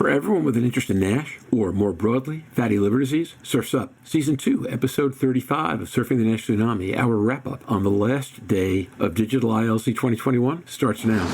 For everyone with an interest in NASH, or more broadly, fatty liver disease, Surf's Up. Season 2, Episode 35 of Surfing the NASH Tsunami, our wrap-up on the last day of Digital ILC 2021 starts now.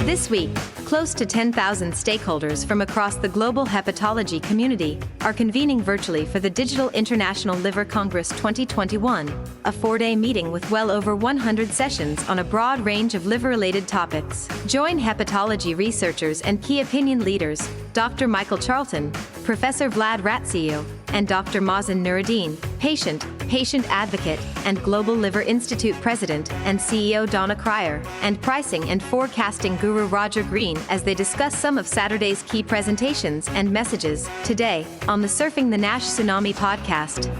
This week, close to 10,000 stakeholders from across the global hepatology community are convening virtually for the Digital International Liver Congress 2021, a 4-day meeting with well over 100 sessions on a broad range of liver-related topics. Join hepatology researchers and key opinion leaders, Dr. Michael Charlton, Professor Vlad Ratziu, and Dr. Mazen Noureddin, patient advocate, and Global Liver Institute President and CEO Donna Cryer, and pricing and forecasting guru Roger Green as they discuss some of Saturday's key presentations and messages today on the Surfing the NASH Tsunami podcast.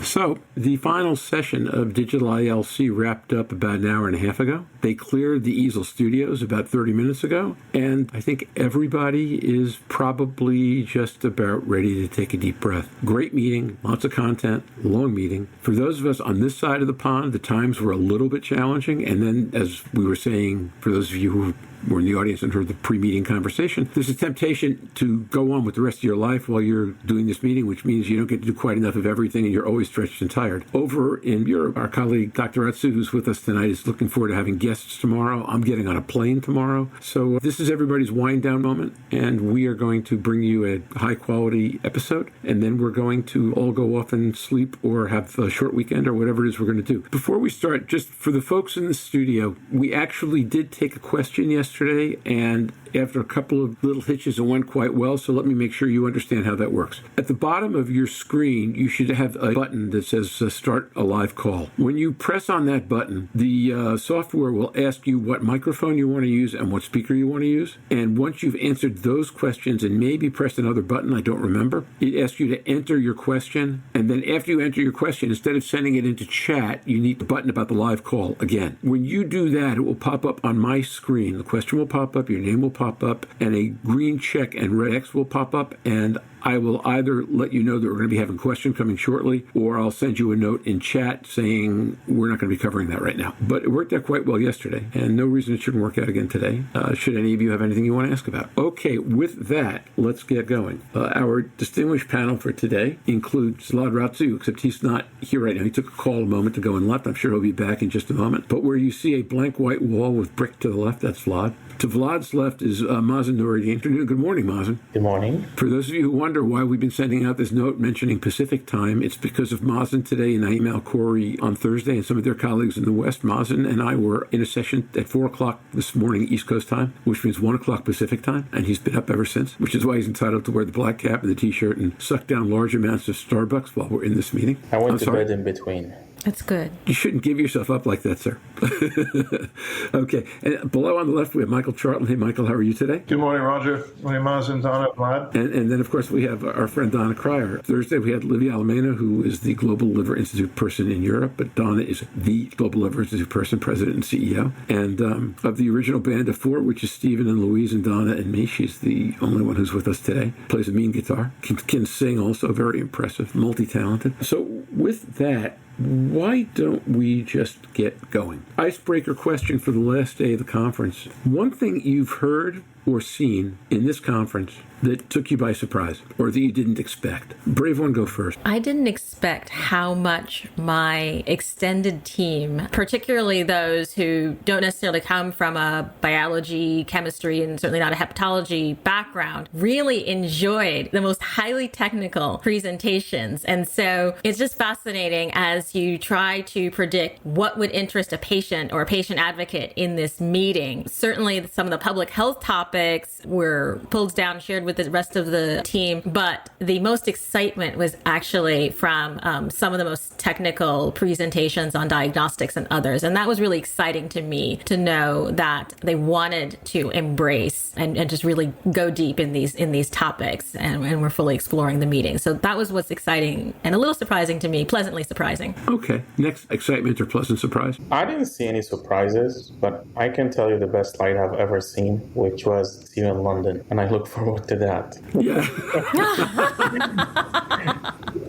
So, the final session of Digital ILC wrapped up about an hour and a half ago. They cleared the EASL studios about 30 minutes ago, and I think everybody is probably just about ready to take a deep breath. Great meeting, lots of content, long meeting. For those of us on this side of the pond, the times were a little bit challenging, and then, as we were saying, for those of you who were in the audience and heard the pre-meeting conversation, there's a temptation to go on with the rest of your life while you're doing this meeting, which means you don't get to do quite enough of everything and you're always stretched and tired. Over in Europe, our colleague Dr. Ratziu, who's with us tonight, is looking forward to having guests tomorrow. I'm getting on a plane tomorrow. So this is everybody's wind down moment, and we are going to bring you a high quality episode, and then we're going to all go off and sleep or have a short weekend or whatever it is we're going to do. Before we start, just for the folks in the studio, we actually did take a question yesterday, and after a couple of little hitches, it went quite well, so let me make sure you understand how that works. At the bottom of your screen, you should have a button that says Start a Live Call. When you press on that button, the software will ask you what microphone you want to use and what speaker you want to use, and once you've answered those questions and maybe pressed another button, I don't remember, it asks you to enter your question, and then after you enter your question, instead of sending it into chat, you need the button about the live call again. When you do that, it will pop up on my screen. The question will pop up, your name will pop up, and a green check and red X will pop up, and I will either let you know that we're going to be having a question coming shortly, or I'll send you a note in chat saying we're not going to be covering that right now. But it worked out quite well yesterday, and no reason it shouldn't work out again today, should any of you have anything you want to ask about. Okay, with that, let's get going. Our distinguished panel for today includes Vlad Ratziu, except he's not here right now. He took a call a moment ago and left. I'm sure he'll be back in just a moment. But where you see a blank white wall with brick to the left, that's Vlad. To Vlad's left is Mazen Noureddin. Good morning, Mazen. Good morning. For those of you who wonder why we've been sending out this note mentioning Pacific time, it's because of Mazen today and Naeem Al-Khoury on Thursday and some of their colleagues in the West. Mazen and I were in a session at 4 o'clock this morning East Coast time, which means 1 o'clock Pacific time, and he's been up ever since, which is why he's entitled to wear the black cap and the T-shirt and suck down large amounts of Starbucks while we're in this meeting. I went to bed in between. That's good. You shouldn't give yourself up like that, sir. Okay. And below on the left, we have Michael Charlton. Hey, Michael, how are you today? Good morning, Roger. Good morning, Mazen, Donna, Vlad. And then, of course, we have our friend Donna Cryer. Thursday, we had Livia Alamena, who is the Global Liver Institute person in Europe, but Donna is the Global Liver Institute person, president and CEO. And of the original band of 4, which is Stephen and Louise and Donna and me, she's the only one who's with us today. Plays a mean guitar. Can sing also, very impressive, multi-talented. So with that, why don't we just get going? Icebreaker question for the last day of the conference. One thing you've heard or seen in this conference that took you by surprise or that you didn't expect? Brave one, go first. I didn't expect how much my extended team, particularly those who don't necessarily come from a biology, chemistry, and certainly not a hepatology background, really enjoyed the most highly technical presentations. And so it's just fascinating as you try to predict what would interest a patient or a patient advocate in this meeting. Certainly some of the public health topics topics were pulled down, shared with the rest of the team. But the most excitement was actually from some of the most technical presentations on diagnostics and others. And that was really exciting to me to know that they wanted to embrace and just really go deep in these topics. And we're fully exploring the meeting. So that was what's exciting and a little surprising to me, pleasantly surprising. Okay. Next, excitement or pleasant surprise? I didn't see any surprises, but I can tell you the best slide I've ever seen, which was see you in London. And I look forward to that. Yeah.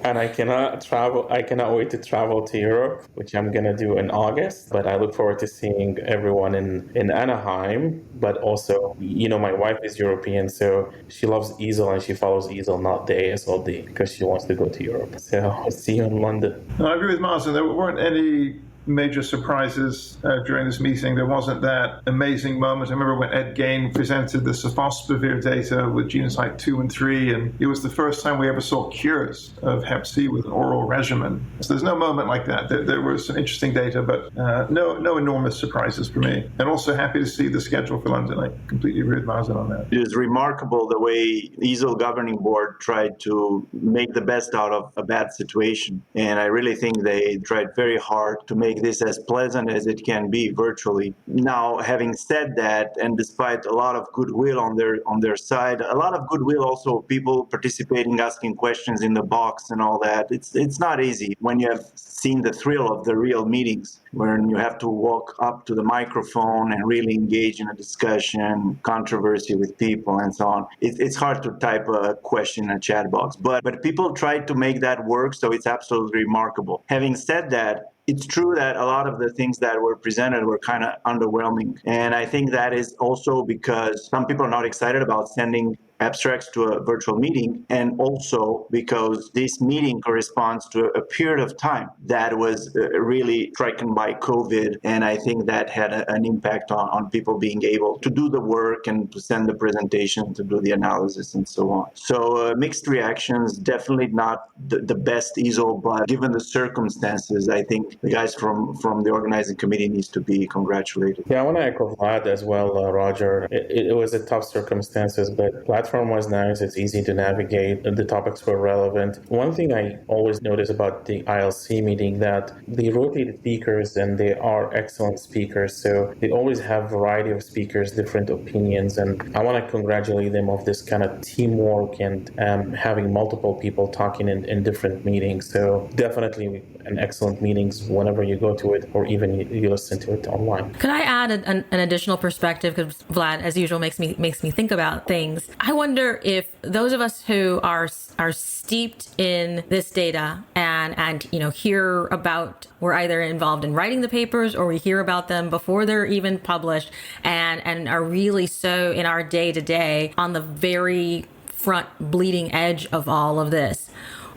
And I cannot wait to travel to Europe, which I'm going to do in August. But I look forward to seeing everyone in Anaheim. But also, my wife is European, so she loves EASL and she follows EASL, not the ASLD, because she wants to go to Europe. So I'll see you in London. No, I agree with Mazen. There weren't any major surprises during this meeting. There wasn't that amazing moment. I remember when Ed Gain presented the sofosbuvir data with genotype 2 and 3, and it was the first time we ever saw cures of Hep C with an oral regimen. So there's no moment like that. There was some interesting data, but no enormous surprises for me. And also happy to see the schedule for London. I completely agree with Mazen on that. It is remarkable the way EASL governing board tried to make the best out of a bad situation. And I really think they tried very hard to make this as pleasant as it can be virtually. Now, having said that, and despite a lot of goodwill on their side, a lot of goodwill also, people participating, asking questions in the box and all that. It's not easy when you have seen the thrill of the real meetings, when you have to walk up to the microphone and really engage in a discussion, controversy with people and so on. It's hard to type a question in a chat box, but people tried to make that work, so it's absolutely remarkable. Having said that, it's true that a lot of the things that were presented were kind of underwhelming. And I think that is also because some people are not excited about sending abstracts to a virtual meeting, and also because this meeting corresponds to a period of time that was really stricken by COVID, and I think that had an impact on people being able to do the work and to send the presentation, to do the analysis and so on. So mixed reactions, definitely not the best EASL, but given the circumstances, I think the guys from the organizing committee needs to be congratulated. Yeah, I want to echo Vlad as well, Roger. It was a tough circumstances, but platform was nice. It's easy to navigate. The topics were relevant. One thing I always notice about the ILC meeting that they rotate speakers and they are excellent speakers. So they always have variety of speakers, different opinions. And I want to congratulate them of this kind of teamwork and having multiple people talking in different meetings. So definitely an excellent meetings whenever you go to it or even you listen to it online. Could I add an additional perspective? Because Vlad, as usual, makes me think about things. I wonder if those of us who are steeped in this data and hear about, we're either involved in writing the papers or we hear about them before they're even published and are really so in our day to day on the very front bleeding edge of all of this.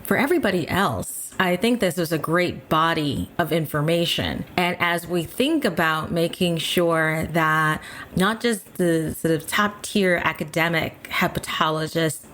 For everybody else, I think this is a great body of information. And as we think about making sure that not just the sort of top tier academic hepatologists,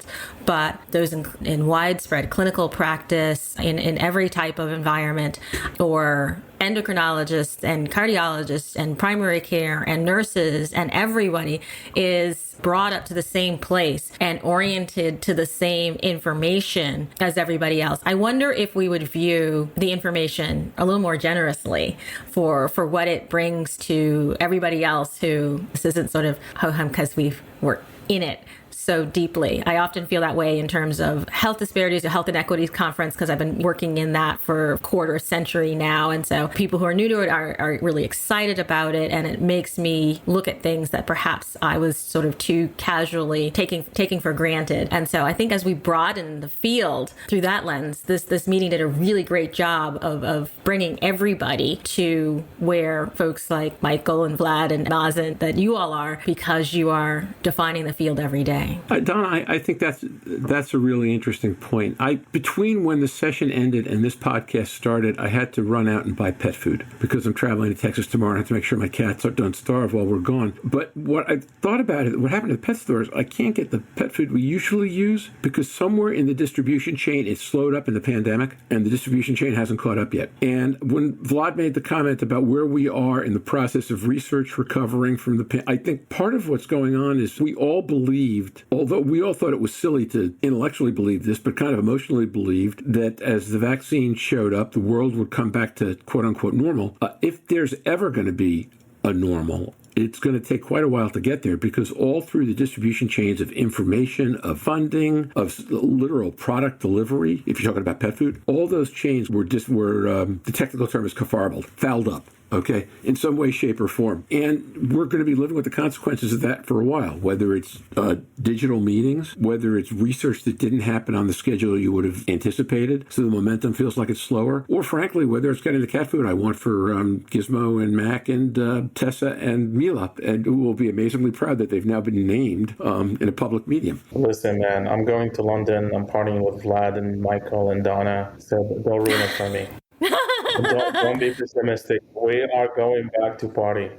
but those in widespread clinical practice, in every type of environment, or endocrinologists and cardiologists and primary care and nurses and everybody is brought up to the same place and oriented to the same information as everybody else. I wonder if we would view the information a little more generously for what it brings to everybody else who, this isn't sort of ho-hum because we're in it so deeply. I often feel that way in terms of health disparities or health inequities conference, because I've been working in that for a quarter century now. And so people who are new to it are really excited about it. And it makes me look at things that perhaps I was sort of too casually taking for granted. And so I think as we broaden the field through that lens, this meeting did a really great job of bringing everybody to where folks like Michael and Vlad and Mazen, that you all are, because you are defining the field every day. Donna, I think that's a really interesting point. Between when the session ended and this podcast started, I had to run out and buy pet food because I'm traveling to Texas tomorrow and I have to make sure my cats don't starve while we're gone. But what I thought about it, what happened to the pet stores, I can't get the pet food we usually use because somewhere in the distribution chain it slowed up in the pandemic and the distribution chain hasn't caught up yet. And when Vlad made the comment about where we are in the process of research recovering from the I think part of what's going on is we all believed, although we all thought it was silly to intellectually believe this, but kind of emotionally believed that as the vaccine showed up, the world would come back to quote unquote normal. If there's ever going to be a normal, it's going to take quite a while to get there because all through the distribution chains of information, of funding, of literal product delivery, if you're talking about pet food, all those chains were the technical term is fouled up. Okay, in some way, shape, or form. And we're going to be living with the consequences of that for a while, whether it's digital meetings, whether it's research that didn't happen on the schedule you would have anticipated, so the momentum feels like it's slower, or frankly, whether it's getting the cat food I want for Gizmo and Mac and Tessa and Mila, and who will be amazingly proud that they've now been named in a public medium. Listen, man, I'm going to London. I'm partying with Vlad and Michael and Donna, so don't ruin it for me. Don't be pessimistic. We are going back to party.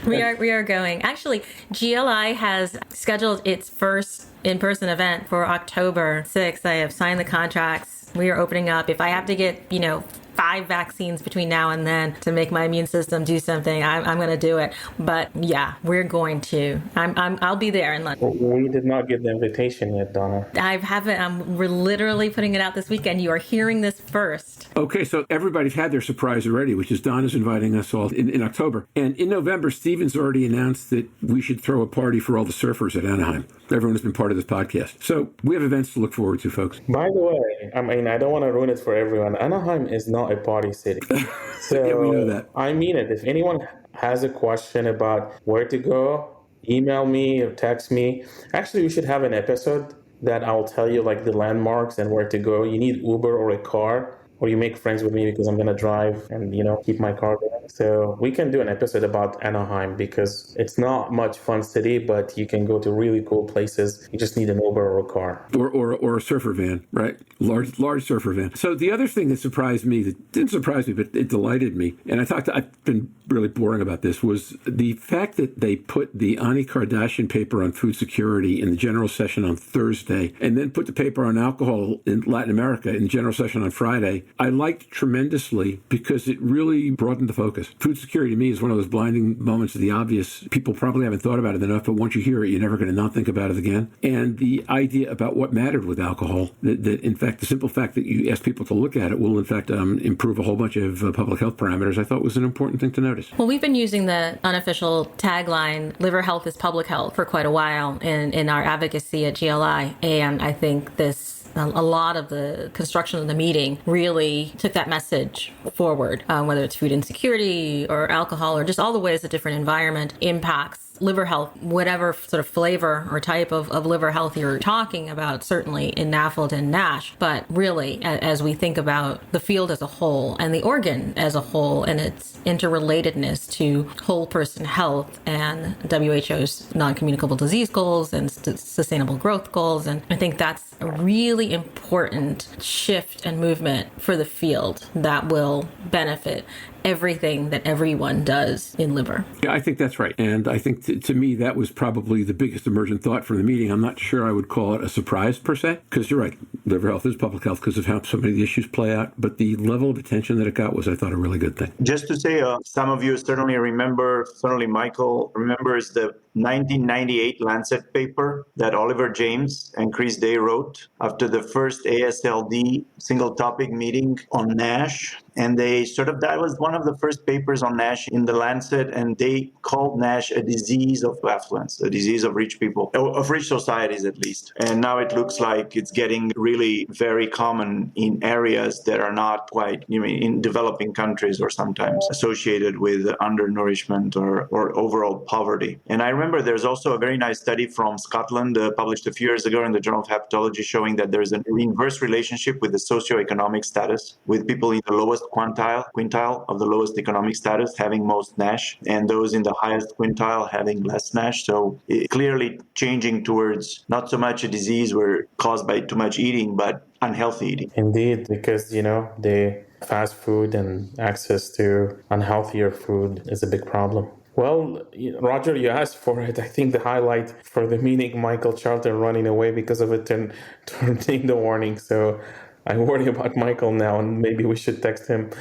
We are going. Actually, GLI has scheduled its first in-person event for October 6th. I have signed the contracts. We are opening up. If I have to get, 5 vaccines between now and then to make my immune system do something, I'm going to do it. But yeah, we're going to. I'll be there in London. We did not get the invitation yet, Donna. I haven't. We're literally putting it out this weekend. You are hearing this first. Okay, so everybody's had their surprise already, which is Donna's inviting us all in October. And in November, Steven's already announced that we should throw a party for all the surfers at Anaheim. Everyone has been part of this podcast. So we have events to look forward to, folks. By the way, I don't want to ruin it for everyone. Anaheim is not a party city. So yeah, we know that. I mean it. If anyone has a question about where to go, email me or text me. Actually, we should have an episode that I'll tell you like the landmarks and where to go. You need Uber or a car, or you make friends with me because I'm going to drive and, keep my car there. So we can do an episode about Anaheim because it's not much fun city, but you can go to really cool places. You just need an Uber or a car. Or a surfer van, right? Large surfer van. So the other thing that surprised me, that didn't surprise me, but it delighted me, and I've been really boring about this, was the fact that they put the Ani Kardashian paper on food security in the general session on Thursday, and then put the paper on alcohol in Latin America in the general session on Friday. I liked tremendously because it really broadened the focus. Food security to me is one of those blinding moments of the obvious. People probably haven't thought about it enough, but once you hear it, you're never going to not think about it again. And the idea about what mattered with alcohol, that in fact, the simple fact that you ask people to look at it will in fact improve a whole bunch of public health parameters, I thought was an important thing to notice. Well, we've been using the unofficial tagline, liver health is public health, for quite a while in our advocacy at GLI. And I think a lot of the construction of the meeting really took that message forward, whether it's food insecurity or alcohol or just all the ways a different environment impacts liver health, whatever sort of flavor or type of liver health you're talking about, certainly in NAFLD and NASH. But really, as we think about the field as a whole and the organ as a whole and its interrelatedness to whole person health and WHO's non-communicable disease goals and sustainable growth goals. And I think that's a really important shift and movement for the field that will benefit everything that everyone does in liver. Yeah, I think that's right. And I think to me, that was probably the biggest emergent thought from the meeting. I'm not sure I would call it a surprise per se, because you're right. Liver health is public health because of how so many of the issues play out. But the level of attention that it got was, I thought, a really good thing. Just to say, some of you certainly Michael remembers the 1998 Lancet paper that Oliver James and Chris Day wrote after the first ASLD single topic meeting on NASH. And that was one of the first papers on NASH in the Lancet, and they called NASH a disease of affluence, a disease of rich people, of rich societies at least. And now it looks like it's getting really very common in areas that are not quite, in developing countries or sometimes associated with undernourishment or overall poverty. And I remember, there's also a very nice study from Scotland published a few years ago in the Journal of Hepatology showing that there's an inverse relationship with the socioeconomic status, with people in the lowest quintile of the lowest economic status having most NASH, and those in the highest quintile having less NASH. So clearly changing towards not so much a disease caused by too much eating, but unhealthy eating. Indeed, because, the fast food and access to unhealthier food is a big problem. Well, Roger, you asked for it. I think the highlight for the meeting, Michael Charlton running away because of a tornado warning. So I worry about Michael now, and maybe we should text him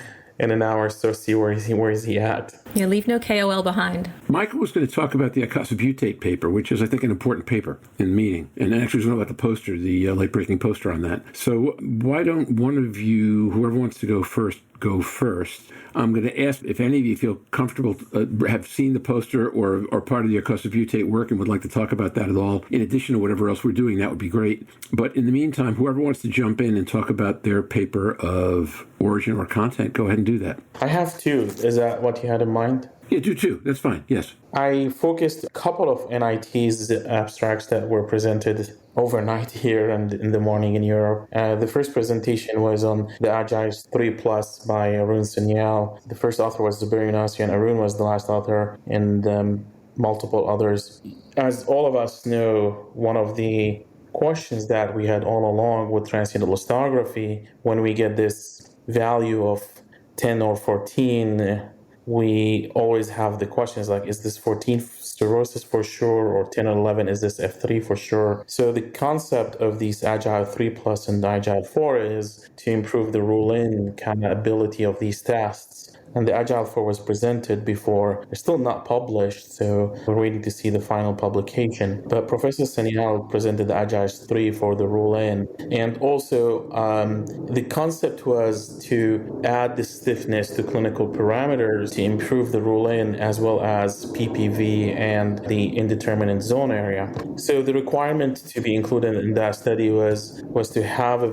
in an hour or so, see where is he at. Yeah, leave no KOL behind. Michael was going to talk about the icosapentate paper, which is, I think, an important paper in the meeting. And actually, was about the poster, the late-breaking poster on that. So why don't one of you, whoever wants to go first, go first? I'm going to ask if any of you feel comfortable, have seen the poster or part of the icosapentate work and would like to talk about that at all. In addition to whatever else we're doing, that would be great. But in the meantime, whoever wants to jump in and talk about their paper of origin or content, go ahead and do that. I have two. Is that what you had in mind? Yeah, do two. That's fine. Yes. I focused a couple of NIT's abstracts that were presented overnight here and in the morning in Europe. The first presentation was on the Agiles 3+ by Arun Sanyal. The first author was Zuberi Nassi, and Arun was the last author, and multiple others. As all of us know, one of the questions that we had all along with transient elastography, when we get this value of 10 or 14, we always have the questions like, is this 14 cirrhosis for sure, or 10 or 11, is this F3 for sure? So the concept of these Agile 3+ and Agile 4 is to improve the rule-in kind of ability of these tests. And the Agile 4 was presented before. It's still not published, so we're waiting to see the final publication. But Professor Sanyal presented the Agile 3 for the rule-in. And also, the concept was to add the stiffness to clinical parameters to improve the rule-in as well as PPV and the indeterminate zone area. So the requirement to be included in that study was to have a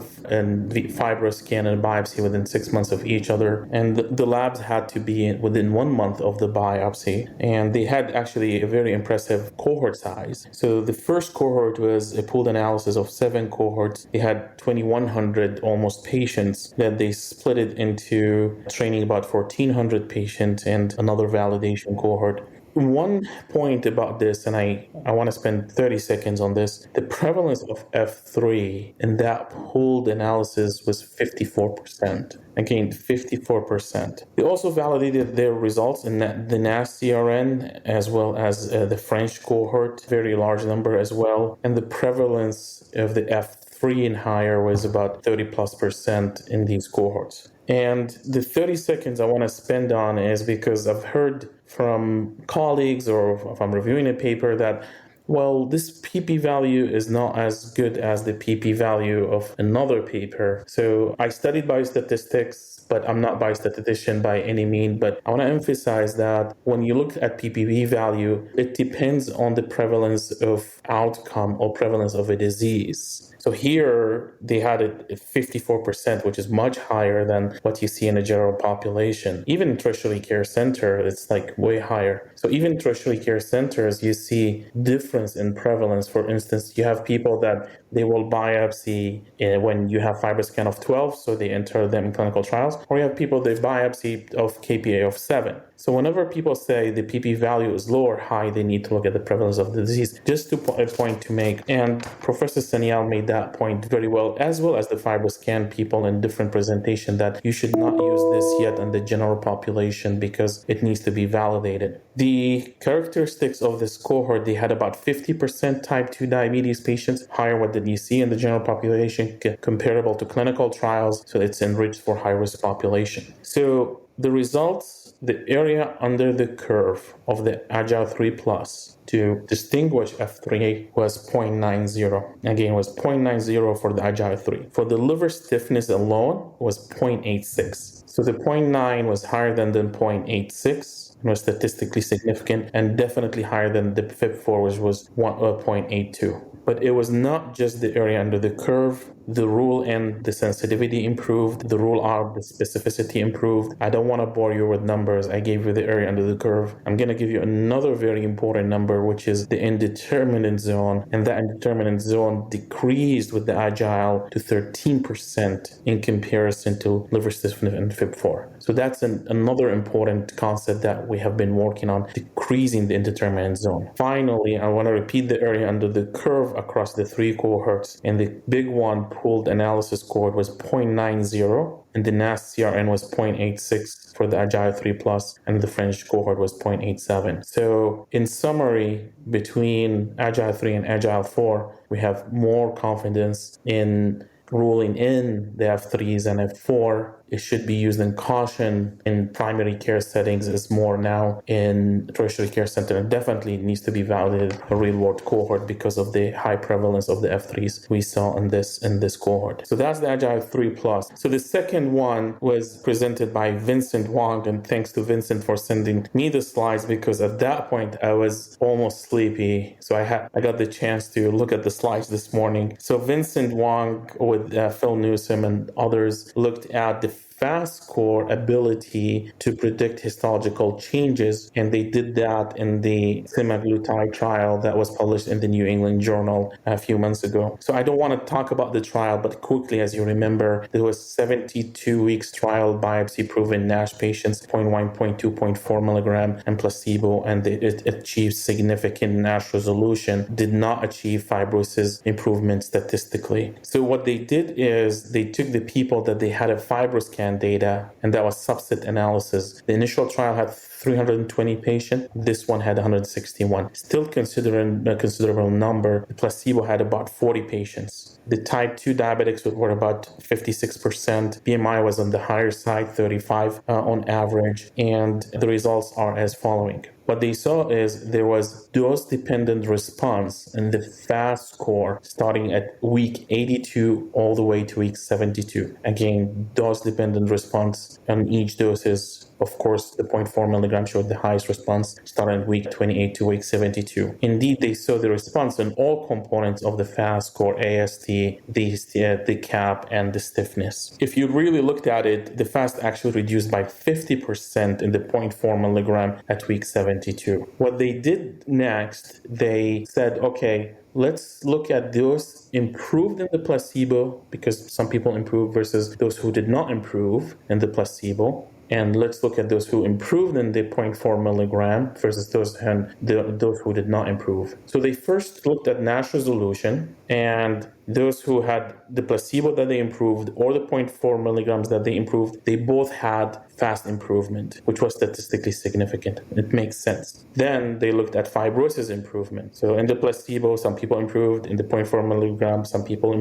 fibrous scan and biopsy within 6 months of each other. And the labs had to be within 1 month of the biopsy, and they had actually a very impressive cohort size. So the first cohort was a pooled analysis of 7 cohorts. They had 2,100 almost patients that they split it into training about 1,400 patients and another validation cohort. One point about this, and I want to spend 30 seconds on this, the prevalence of F3 in that pooled analysis was 54%. Again, 54%. They also validated their results in the NAS-CRN as well as the French cohort, very large number as well. And the prevalence of the F3 and higher was about 30+% in these cohorts. And the 30 seconds I want to spend on is because I've heard from colleagues, or if I'm reviewing a paper, that, well, this PP value is not as good as the PP value of another paper. So I studied biostatistics, but I'm not a biostatistician by any means. But I want to emphasize that when you look at PPV value, it depends on the prevalence of outcome or prevalence of a disease. So here they had it at 54%, which is much higher than what you see in the general population. Even in tertiary care center, it's like way higher. So even in tertiary care centers, you see difference in prevalence. For instance, you have people that they will biopsy when you have FibroScan of 12, so they enter them in clinical trials, or you have people they biopsy of KPA of 7. So whenever people say the PP value is low or high, they need to look at the prevalence of the disease. Just a point to make, and Professor Sanyal made that point very well as the FibroScan people in different presentation, that you should not use this yet in the general population because it needs to be validated. The characteristics of this cohort, they had about 50% type 2 diabetes patients, higher what did you see in the general population, comparable to clinical trials, so it's enriched for high-risk population. So the results, the area under the curve of the Agile 3+ to distinguish F3 was 0.90. Again, it was 0.90 for the Agile 3. For the liver stiffness alone was 0.86. So the 0.9 was higher than the 0.86. It was statistically significant and definitely higher than the FIB4, which was 0.82. But it was not just the area under the curve. The rule and the sensitivity improved. The rule out, the specificity improved. I don't want to bore you with numbers. I gave you the area under the curve. I'm going to give you another very important number, which is the indeterminate zone. And that indeterminate zone decreased with the agile to 13% in comparison to liver stiffness and FIB4. So that's another important concept that we have been working on, decreasing the indeterminate zone. Finally, I want to repeat the area under the curve across the 3 cohorts. And the big one, pooled analysis cohort, was 0.90, and the NAST CRN was 0.86 for the Agile 3+, and the French cohort was 0.87. So in summary, between Agile 3 and Agile 4, we have more confidence in ruling in the F3s and F4. It should be used in caution in primary care settings, is more now in tertiary care center, and definitely needs to be validated a real-world cohort because of the high prevalence of the F3s we saw in this cohort. So that's the Agile 3+. So the second one was presented by Vincent Wang, and thanks to Vincent for sending me the slides, because at that point I was almost sleepy. So I got the chance to look at the slides this morning. So Vincent Wang with Phil Newsom and others looked at the fast score ability to predict histological changes, and they did that in the semaglutide trial that was published in the New England Journal a few months ago. So I don't want to talk about the trial, but quickly, as you remember, there was 72 weeks trial biopsy proven NASH patients, 0.1, 0.2, 0.4 milligram and placebo, and it achieved significant NASH resolution, did not achieve fibrosis improvement statistically. So what they did is they took the people that they had a FibroScan data, and that was subset analysis. The initial trial had 320 patients. This one had 161. Still considering a considerable number. The placebo had about 40 patients. The type 2 diabetics were about 56%. BMI was on the higher side, 35 on average. And the results are as following. What they saw is there was dose-dependent response in the FAST score starting at week 82 all the way to week 72. Again, dose-dependent response on each doses. Of course, the 0.4 milligram showed the highest response starting at week 28 to week 72. Indeed, they saw the response in all components of the FAST score, AST, the CAP, and the stiffness. If you really looked at it, the FAST actually reduced by 50% in the 0.4 milligram at week 72. What they did next, they said, okay, let's look at those improved in the placebo, because some people improved versus those who did not improve in the placebo. And let's look at those who improved in the 0.4 milligram versus those who did not improve. So they first looked at NASH resolution, and those who had the placebo that they improved or the 0.4 milligrams that they improved, they both had fast improvement, which was statistically significant. It makes sense. Then they looked at fibrosis improvement. So in the placebo, some people improved. In the 0.4 milligrams, some people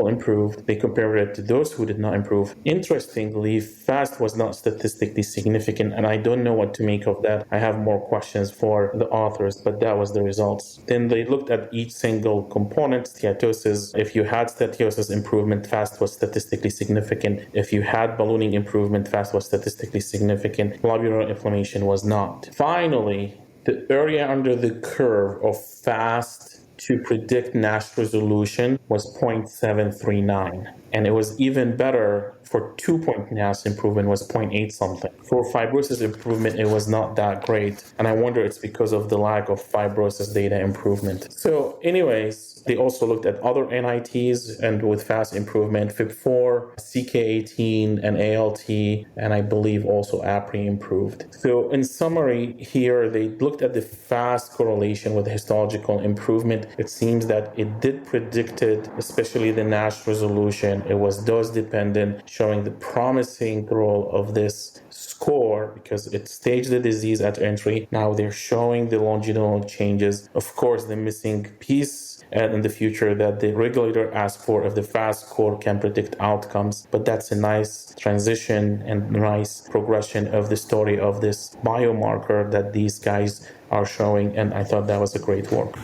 improved. They compared it to those who did not improve. Interestingly, fast was not statistically significant, and I don't know what to make of that. I have more questions for the authors, but that was the results. Then they looked at each single component, steatosis. If you had steatosis improvement, fast was statistically significant. If you had ballooning improvement, fast was statistically significant. Glomerular inflammation was not. Finally, the area under the curve of fast to predict NASH resolution was 0.739. And it was even better for 2-point NASH improvement was 0.8 something. For fibrosis improvement, it was not that great. And I wonder it's because of the lack of fibrosis data improvement. So anyways, they also looked at other NITs and with fast improvement, FIB4, CK18, and ALT, and I believe also APRI improved. So in summary here, they looked at the fast correlation with histological improvement. It seems that it did predicted, especially the NASH resolution. It was dose dependent, showing the promising role of this score because it staged the disease at entry. Now they're showing the longitudinal changes. Of course, the missing piece and in the future that the regulator asked for if the FAST score can predict outcomes. But that's a nice transition and nice progression of the story of this biomarker that these guys are showing, and I thought that was a great work.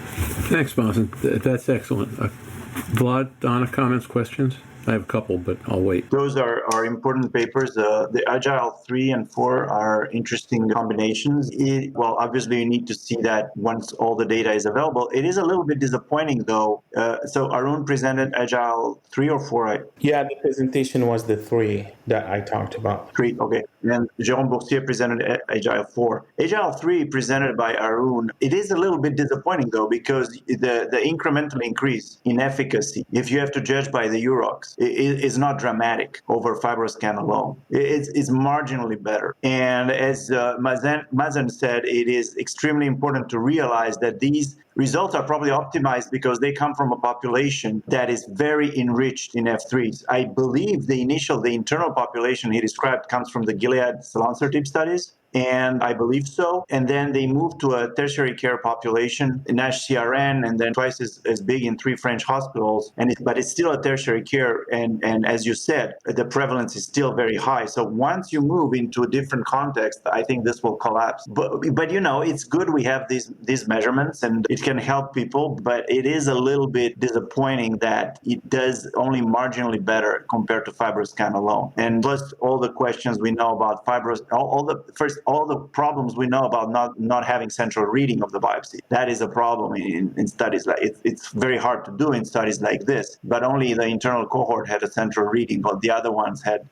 Thanks, Mazen. That's excellent. Vlad, Donna, comments, questions? I have a couple, but I'll wait. Those are important papers. The Agile 3 and 4 are interesting combinations. Obviously, you need to see that once all the data is available. It is a little bit disappointing, though. So Arun presented Agile 3 or 4? Yeah, the presentation was the 3 that I talked about. 3, okay. And Jérôme Boursier presented Agile 4. Agile 3 presented by Arun, it is a little bit disappointing, though, because the incremental increase in efficacy, if you have to judge by the UROX, is not dramatic over FibroScan alone. It's marginally better. And as Mazen said, it is extremely important to realize that these results are probably optimized because they come from a population that is very enriched in F3s. I believe the internal population he described comes from the Gilead selonsertib studies, and I believe so. And then they moved to a tertiary care population, NASH CRN, and then twice as big in 3 French hospitals. But it's still a tertiary care. And as you said, the prevalence is still very high. So once you move into a different context, I think this will collapse. But it's good we have these measurements and it can help people, but it is a little bit disappointing that it does only marginally better compared to FibroScan alone. And plus all the questions we know about all the problems we know about not having central reading of the biopsy. That is a problem in studies like it's very hard to do in studies like this, but only the internal cohort had a central reading, but the other ones had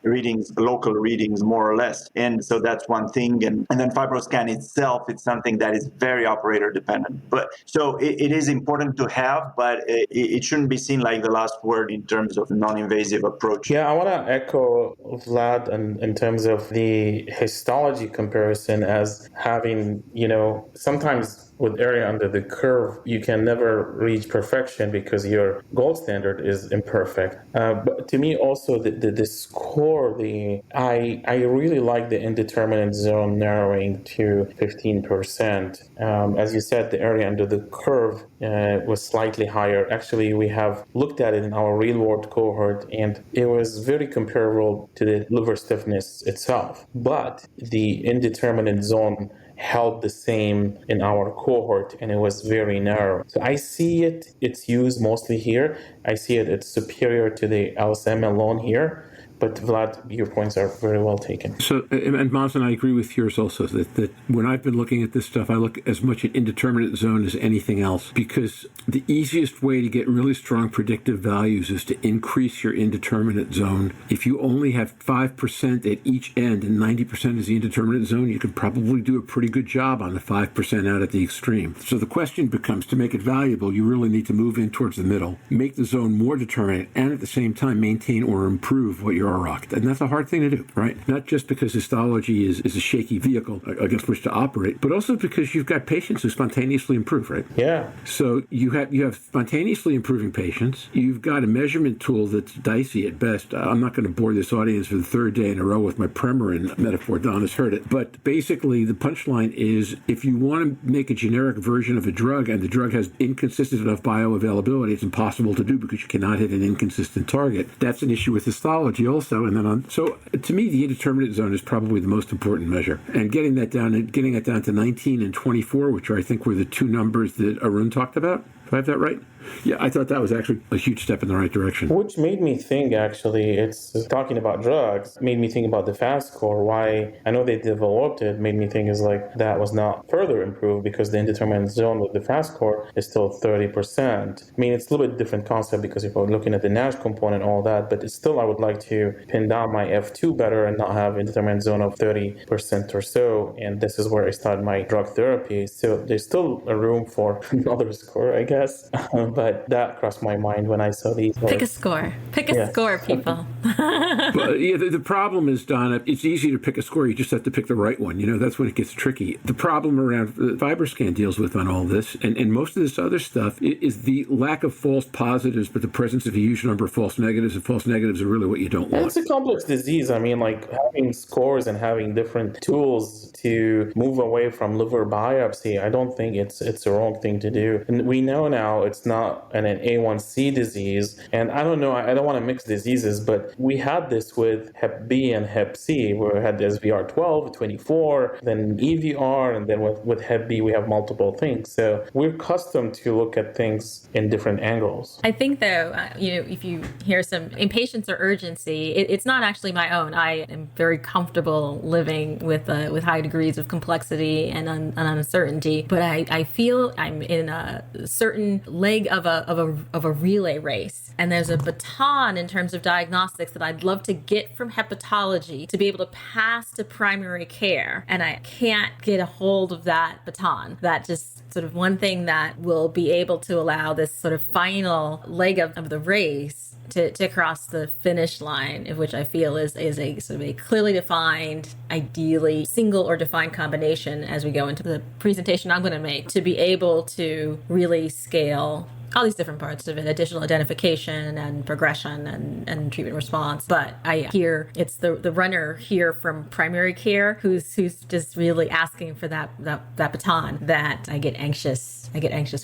local readings more or less. And so that's one thing. And then FibroScan itself, it's something that is very operator dependent. But so it is important to have, but it shouldn't be seen like the last word in terms of non-invasive approach. Yeah, I want to echo Vlad in terms of the histology comparison as having, sometimes with area under the curve, you can never reach perfection because your gold standard is imperfect. But to me, also the score, I really like the indeterminate zone narrowing to 15%. As you said, the area under the curve was slightly higher. Actually, we have looked at it in our real-world cohort, and it was very comparable to the liver stiffness itself. But the indeterminate zone held the same in our cohort, and it was very narrow. So I see it's used mostly here. I see it's superior to the LSM alone here. But Vlad, your points are very well taken. So, and Mazen, I agree with yours also, that when I've been looking at this stuff, I look as much at indeterminate zone as anything else, because the easiest way to get really strong predictive values is to increase your indeterminate zone. If you only have 5% at each end and 90% is the indeterminate zone, you can probably do a pretty good job on the 5% out at the extreme. So the question becomes, to make it valuable, you really need to move in towards the middle, make the zone more determinate, and at the same time maintain or improve what you're rocked. And that's a hard thing to do, right? Not just because histology is a shaky vehicle against which to operate, but also because you've got patients who spontaneously improve, right? Yeah. So you have spontaneously improving patients. You've got a measurement tool that's dicey at best. I'm not going to bore this audience for the third day in a row with my Premarin metaphor. Donna's heard it. But basically, the punchline is, if you want to make a generic version of a drug and the drug has inconsistent enough bioavailability, it's impossible to do because you cannot hit an inconsistent target. That's an issue with histology also. So to me, the indeterminate zone is probably the most important measure. And getting it down to 19 and 24, which I think were the 2 numbers that Arun talked about. Do I have that right? Yeah, I thought that was actually a huge step in the right direction. Which made me think, actually, it's talking about drugs, made me think about the FAST score. Why I know they developed it, made me think is like that was not further improved because the indeterminate zone with the FAST score is still 30%. I mean, it's a little bit different concept because if we're looking at the NASH component, all that, but it's still, I would like to pin down my F2 better and not have indeterminate zone of 30% or so. And this is where I started my drug therapy. So there's still a room for another score, I guess. But that crossed my mind when I saw these. Pick a score. Pick a score, people. But yeah, the problem is, Donna, it's easy to pick a score. You just have to pick the right one. That's when it gets tricky. The problem around FibroScan deals with on all this, and most of this other stuff, is the lack of false positives, but the presence of a huge number of false negatives, and false negatives are really what you don't want. It's a complex disease. I mean, like having scores and having different tools to move away from liver biopsy, I don't think it's a wrong thing to do. And we know know now it's not an A1C disease. And I don't know, I don't want to mix diseases, but we had this with Hep B and Hep C, where we had the SVR12, 24, then EVR, and then with Hep B, we have multiple things. So we're accustomed to look at things in different angles. I think, though, if you hear some impatience or urgency, it's not actually my own. I am very comfortable living with high degrees of complexity and uncertainty, but I feel I'm in a certain leg of a relay race, and there's a baton in terms of diagnostics that I'd love to get from hepatology to be able to pass to primary care, and I can't get a hold of that baton. That just sort of one thing that will be able to allow this sort of final leg of the race to cross the finish line, of which I feel is a sort of a clearly defined, ideally single or defined combination as we go into the presentation I'm going to make, to be able to really scale all these different parts of it, additional identification and progression and treatment response. But I hear it's the runner here from primary care who's just really asking for that baton that I get anxious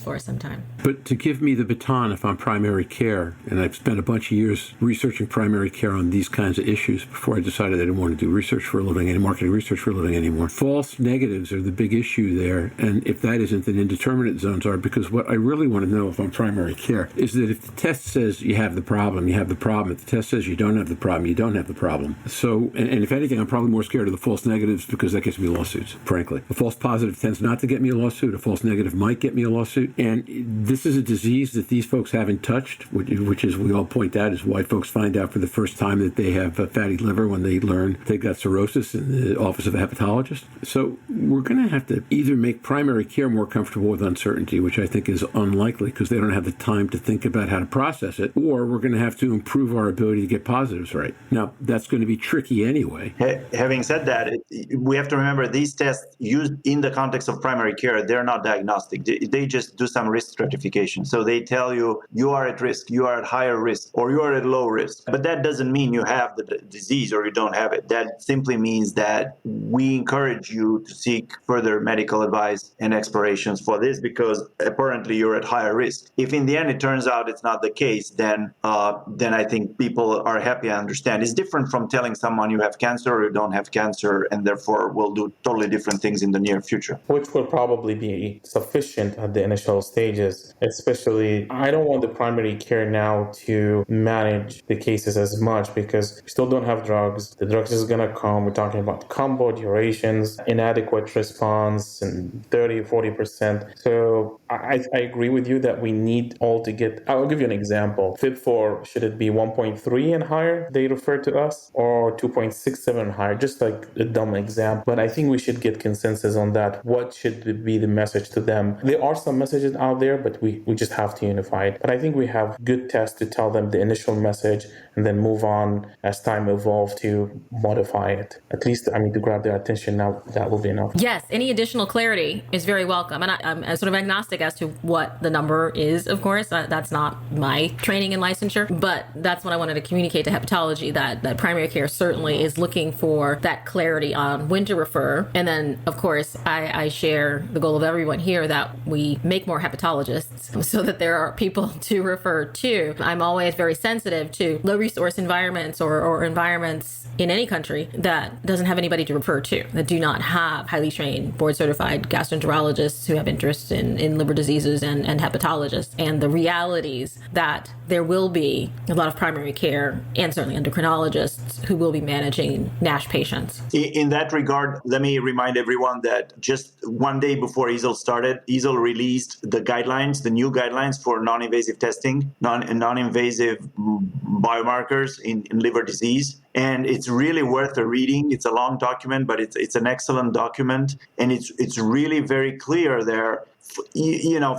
for sometimes. But to give me the baton if I'm primary care, and I've spent a bunch of years researching primary care on these kinds of issues before I decided I didn't want to do research for a living and marketing research for a living anymore. False negatives are the big issue there. And if that isn't, then indeterminate zones are, because what I really want to know if I'm primary care is that if the test says you have the problem, you have the problem. If the test says you don't have the problem, you don't have the problem. So, and if anything, I'm probably more scared of the false negatives because that gets me lawsuits, frankly. A false positive tends not to get me a lawsuit. A false negative might get me a lawsuit. And this is a disease that these folks haven't touched, which is, we all point out, is why folks find out for the first time that they have a fatty liver when they learn they've got cirrhosis in the office of a hepatologist. So we're going to have to either make primary care more comfortable with uncertainty, which I think is unlikely because they don't have the time to think about how to process it, or we're going to have to improve our ability to get positives right. Now, that's going to be tricky anyway. Having said that, we have to remember these tests used in the context of primary care, they're not diagnostic. They just do some risk stratification. So they tell you, you are at risk, you are at higher risk, or you are at low risk. But that doesn't mean you have the disease or you don't have it. That simply means that we encourage you to seek further medical advice and explorations for this because apparently you're at higher risk. If in the end it turns out it's not the case, then I think people are happy and understand. It's different from telling someone you have cancer or you don't have cancer and therefore will do totally different things in the near future. Which will probably be sufficient at the initial stages. Especially, I don't want the primary care now to manage the cases as much because we still don't have drugs. The drugs is going to come. We're talking about combo durations, inadequate response, and 30-40%. So I agree with you that we need all to get, I'll give you an example. FIB4, should it be 1.3 and higher, they refer to us, or 2.67 and higher, just like a dumb example. But I think we should get consensus on that. What should be the message to them? There are some messages out there, but we just have to unify it. But I think we have good tests to tell them the initial message and then move on as time evolves to modify it. At least, to grab their attention now, that will be enough. Yes, any additional clarity is very welcome. And I'm sort of agnostic as to what the number is, of course. That's not my training and licensure, but that's what I wanted to communicate to hepatology, that primary care certainly is looking for that clarity on when to refer. And then, of course, I share the goal of everyone here that we make more hepatologists so that there are people to refer to. I'm always very sensitive to low resource environments or environments in any country that doesn't have anybody to refer to, that do not have highly trained board certified gastroenterologists who have interest in liver diseases and hepatologists, and the realities that there will be a lot of primary care and certainly endocrinologists who will be managing NASH patients. In that regard, let me remind everyone that just one day before EASL started, EASL released the guidelines, the new guidelines for non-invasive testing, non-invasive biomarkers in liver disease. And it's really worth a reading. It's a long document, but it's an excellent document. And it's really very clear there.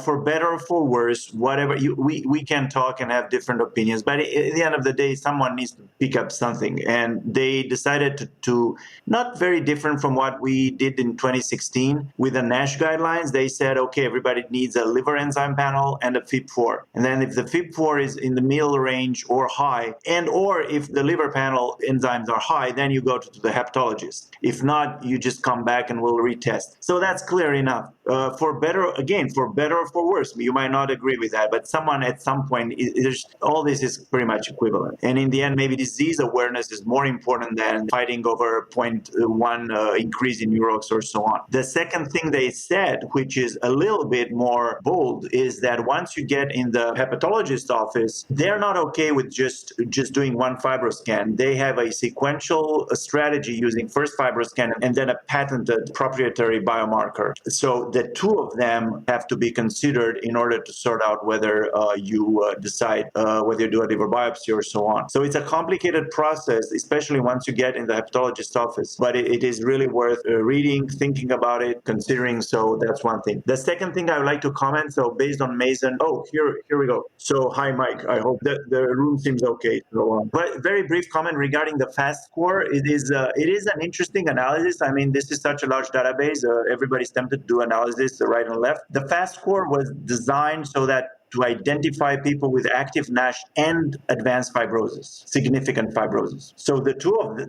For better or for worse, whatever, we can talk and have different opinions, but at the end of the day, someone needs to pick up something. And they decided to not very different from what we did in 2016 with the NASH guidelines. They said, okay, everybody needs a liver enzyme panel and a FIB4. And then if the FIB4 is in the middle range or high, or if the liver panel enzymes are high, then you go to the hepatologist. If not, you just come back and we'll retest. So that's clear enough. for better or for worse. You might not agree with that, but someone at some point, all this is pretty much equivalent. And in the end, maybe disease awareness is more important than fighting over 0.1 increase in Euros or so on. The second thing they said, which is a little bit more bold, is that once you get in the hepatologist office, they're not okay with just doing one fibroscan. They have a sequential strategy using first fibroscan and then a patented proprietary biomarker. So the two of them have to be considered in order to sort out whether you decide whether you do a liver biopsy or so on. So it's a complicated process, especially once you get in the hepatologist office. But it is really worth reading, thinking about it, considering. So that's one thing. The second thing I would like to comment, so based on Mazen, here we go. So hi, Mike. I hope that the room seems okay. So, but very brief comment regarding the FAST score. It is an interesting analysis. I mean, this is such a large database. Everybody's tempted to do analysis right and left. The FAST score was designed so that to identify people with active NASH and advanced fibrosis, significant fibrosis. So the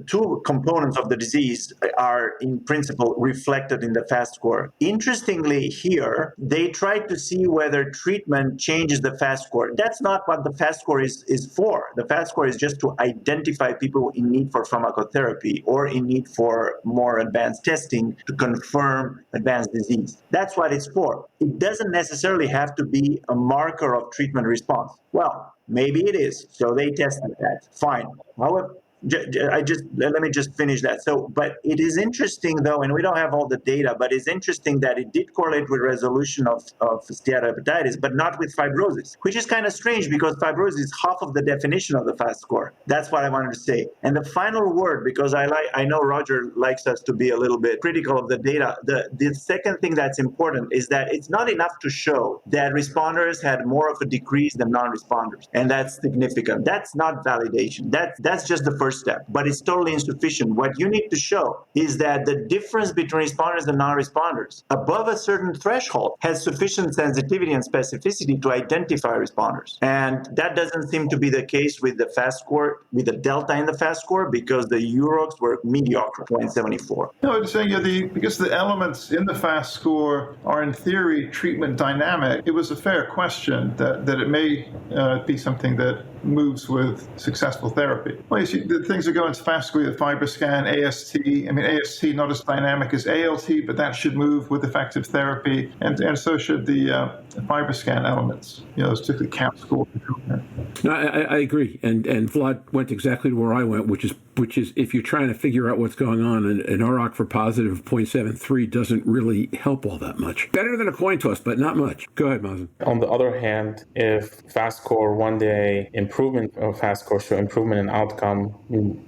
two components of the disease are in principle reflected in the FAST score. Interestingly here, they tried to see whether treatment changes the FAST score. That's not what the FAST score is for. The FAST score is just to identify people in need for pharmacotherapy or in need for more advanced testing to confirm advanced disease. That's what it's for. It doesn't necessarily have to be a marker of treatment response. Well, maybe it is. So they tested that. Fine. However, let me just finish that. So, but it is interesting though, and we don't have all the data, but it's interesting that it did correlate with resolution of steatohepatitis, but not with fibrosis, which is kind of strange because fibrosis is half of the definition of the FAST score. That's what I wanted to say. And the final word, because I know Roger likes us to be a little bit critical of the data. The second thing that's important is that it's not enough to show that responders had more of a decrease than non-responders, and that's significant. That's not validation. That's just the first step, but it's totally insufficient. What you need to show is that the difference between responders and non-responders above a certain threshold has sufficient sensitivity and specificity to identify responders. And that doesn't seem to be the case with the FAST score, with the delta in the FAST score, because the Euros were mediocre, 0.74. No, I'm saying because the elements in the FAST score are in theory treatment dynamic, it was a fair question that it may be something that moves with successful therapy. Well, you see, the things that go into FAST score, the FibroScan, AST. I mean, AST not as dynamic as ALT, but that should move with effective therapy, and so should the FibroScan elements. Those typically CAP score. No, I agree, and Vlad went exactly to where I went, which is if you're trying to figure out what's going on, an ROC for positive of 0.73 doesn't really help all that much. Better than a coin toss, but not much. Go ahead, Mazen. On the other hand, if FAST score one day improvement of FAST score show improvement in outcome,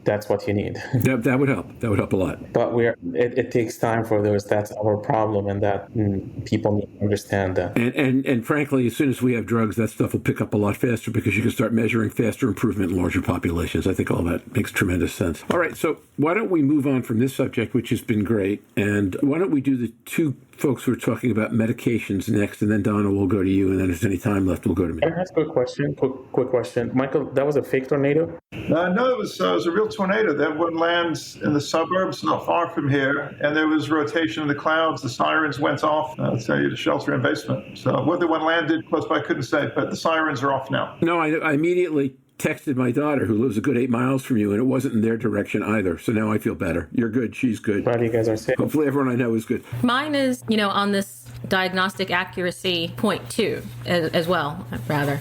that's what you need. That would help. That would help a lot. But it takes time for those. That's our problem, and that people need to understand that. And frankly, as soon as we have drugs, that stuff will pick up a lot faster because you can start measuring faster improvement in larger populations. I think all that makes tremendous sense. All right, so why don't we move on from this subject, which has been great, and why don't we do the two folks who are talking about medications next, and then Donna, we'll go to you, and then if there's any time left, we'll go to me. Can I ask a question? Quick question. Michael, that was a fake tornado? No, it was a real tornado. That one lands in the suburbs not far from here, and there was rotation in the clouds. The sirens went off. I'll tell you to shelter in basement. So whether one landed close by, I couldn't say, but the sirens are off now. No, I immediately texted my daughter, who lives a good 8 miles from you, and it wasn't in their direction either. So now I feel better. You're good. She's good. Glad you guys are safe. Hopefully everyone I know is good. Mine is, on this diagnostic accuracy point too, as well, rather.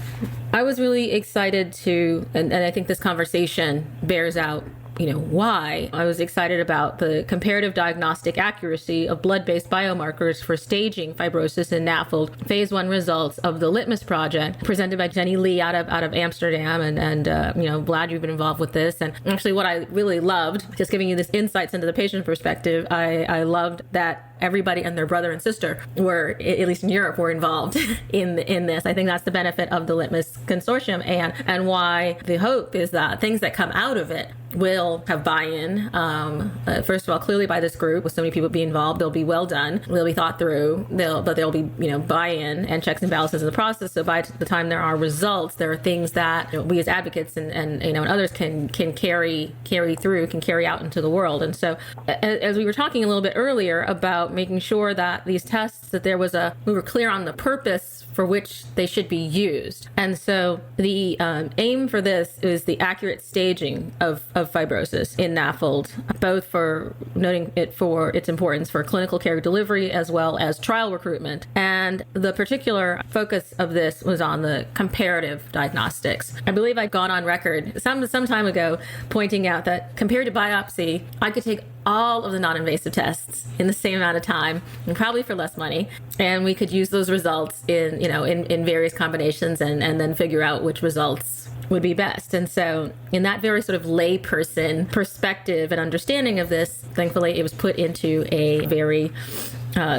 I was really excited to, and I think this conversation bears out why I was excited about the comparative diagnostic accuracy of blood-based biomarkers for staging fibrosis in NAFLD phase 1 results of the LITMUS project presented by Jenny Lee out of Amsterdam. And Vlad, you've been involved with this. And actually what I really loved, just giving you this insights into the patient perspective, I loved that everybody and their brother and sister were, at least in Europe, were involved in this. I think that's the benefit of the LITMUS consortium and why the hope is that things that come out of it will have buy-in. First of all, clearly by this group, with so many people being involved, they'll be well done. They'll be thought through. But there'll be buy-in and checks and balances in the process. So by the time there are results, there are things that we as advocates and others can carry through, can carry out into the world. And so, as we were talking a little bit earlier about making sure that these tests, that we were clear on the purpose for which they should be used. And so the aim for this is the accurate staging of fibrosis in NAFLD, both for noting it for its importance for clinical care delivery as well as trial recruitment. And the particular focus of this was on the comparative diagnostics. I believe I'd gone on record some time ago pointing out that compared to biopsy, I could take all of the non-invasive tests in the same amount of time and probably for less money, and we could use those results in various combinations and then figure out which results would be best. And so in that very sort of layperson perspective and understanding of this, thankfully it was put into a very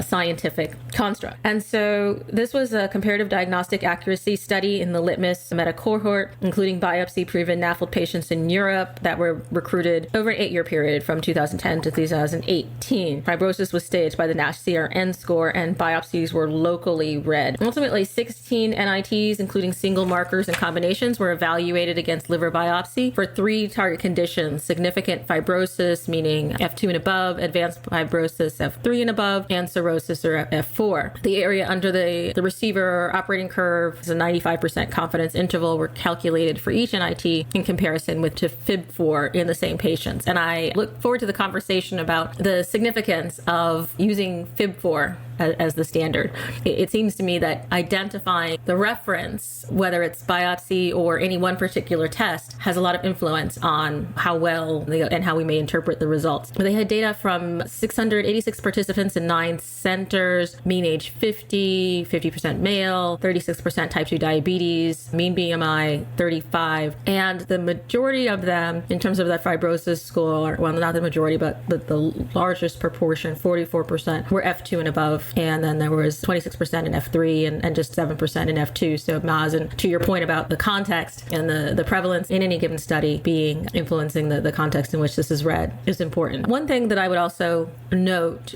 scientific construct. And so this was a comparative diagnostic accuracy study in the LITMUS meta cohort, including biopsy-proven NAFLD patients in Europe that were recruited over an 8-year period from 2010 to 2018. Fibrosis was staged by the NASH CRN score, and biopsies were locally read. Ultimately, 16 NITs, including single markers and combinations, were evaluated against liver biopsy for 3 target conditions: significant fibrosis, meaning F2 and above, advanced fibrosis, F3 and above, and cirrhosis, or F4. The area under the receiver operating curve is a 95% confidence interval were calculated for each NIT in comparison to FIB4 in the same patients. And I look forward to the conversation about the significance of using FIB4 as the standard. It seems to me that identifying the reference, whether it's biopsy or any one particular test, has a lot of influence on how well and how we may interpret the results. They had data from 686 participants in 9 centers, mean age 50, 50% male, 36% type 2 diabetes, mean BMI 35, and the majority of them, in terms of that fibrosis score, well, not the majority, but the largest proportion, 44%, were F2 and above. And then there was 26% in F3 and just 7% in F2. So Mazen, to your point about the context and the prevalence in any given study being influencing the context in which this is read is important. One thing that I would also note,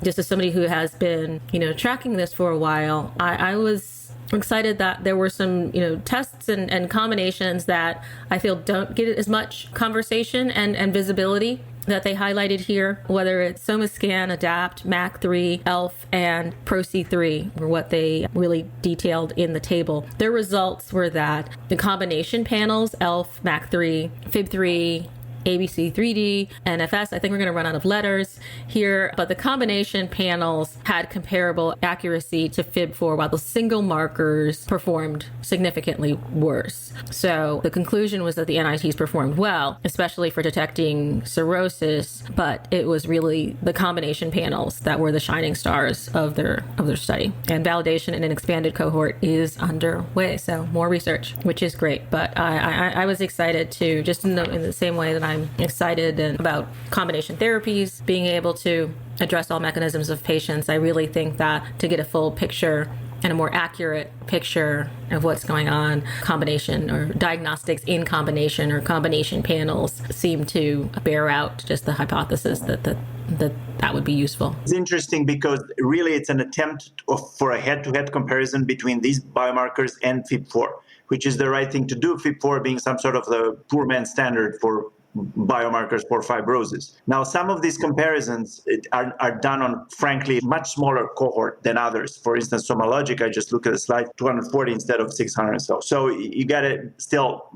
just as somebody who has been, tracking this for a while, I was excited that there were some, tests and combinations that I feel don't get as much conversation and visibility that they highlighted here, whether it's SomaScan, ADAPT, MAC3, ELF, and ProC3 were what they really detailed in the table. Their results were that the combination panels, ELF, MAC3, FIB3, ABC3D, NFS. I think we're going to run out of letters here, but the combination panels had comparable accuracy to FIB4, while the single markers performed significantly worse. So the conclusion was that the NITs performed well, especially for detecting cirrhosis, but it was really the combination panels that were the shining stars of their study. And validation in an expanded cohort is underway, so more research, which is great. But I was excited to, just in the same way that I'm excited about combination therapies, being able to address all mechanisms of patients. I really think that to get a full picture and a more accurate picture of what's going on, combination or diagnostics in combination or combination panels seem to bear out just the hypothesis that would be useful. It's interesting because really it's an attempt for a head-to-head comparison between these biomarkers and FIB4, which is the right thing to do, FIB4 being some sort of the poor man's standard for biomarkers for fibrosis. Now, some of these comparisons are done on, frankly, much smaller cohort than others. For instance, SomaLogic, I just look at the slide, 240 instead of 600 and so. So you got to still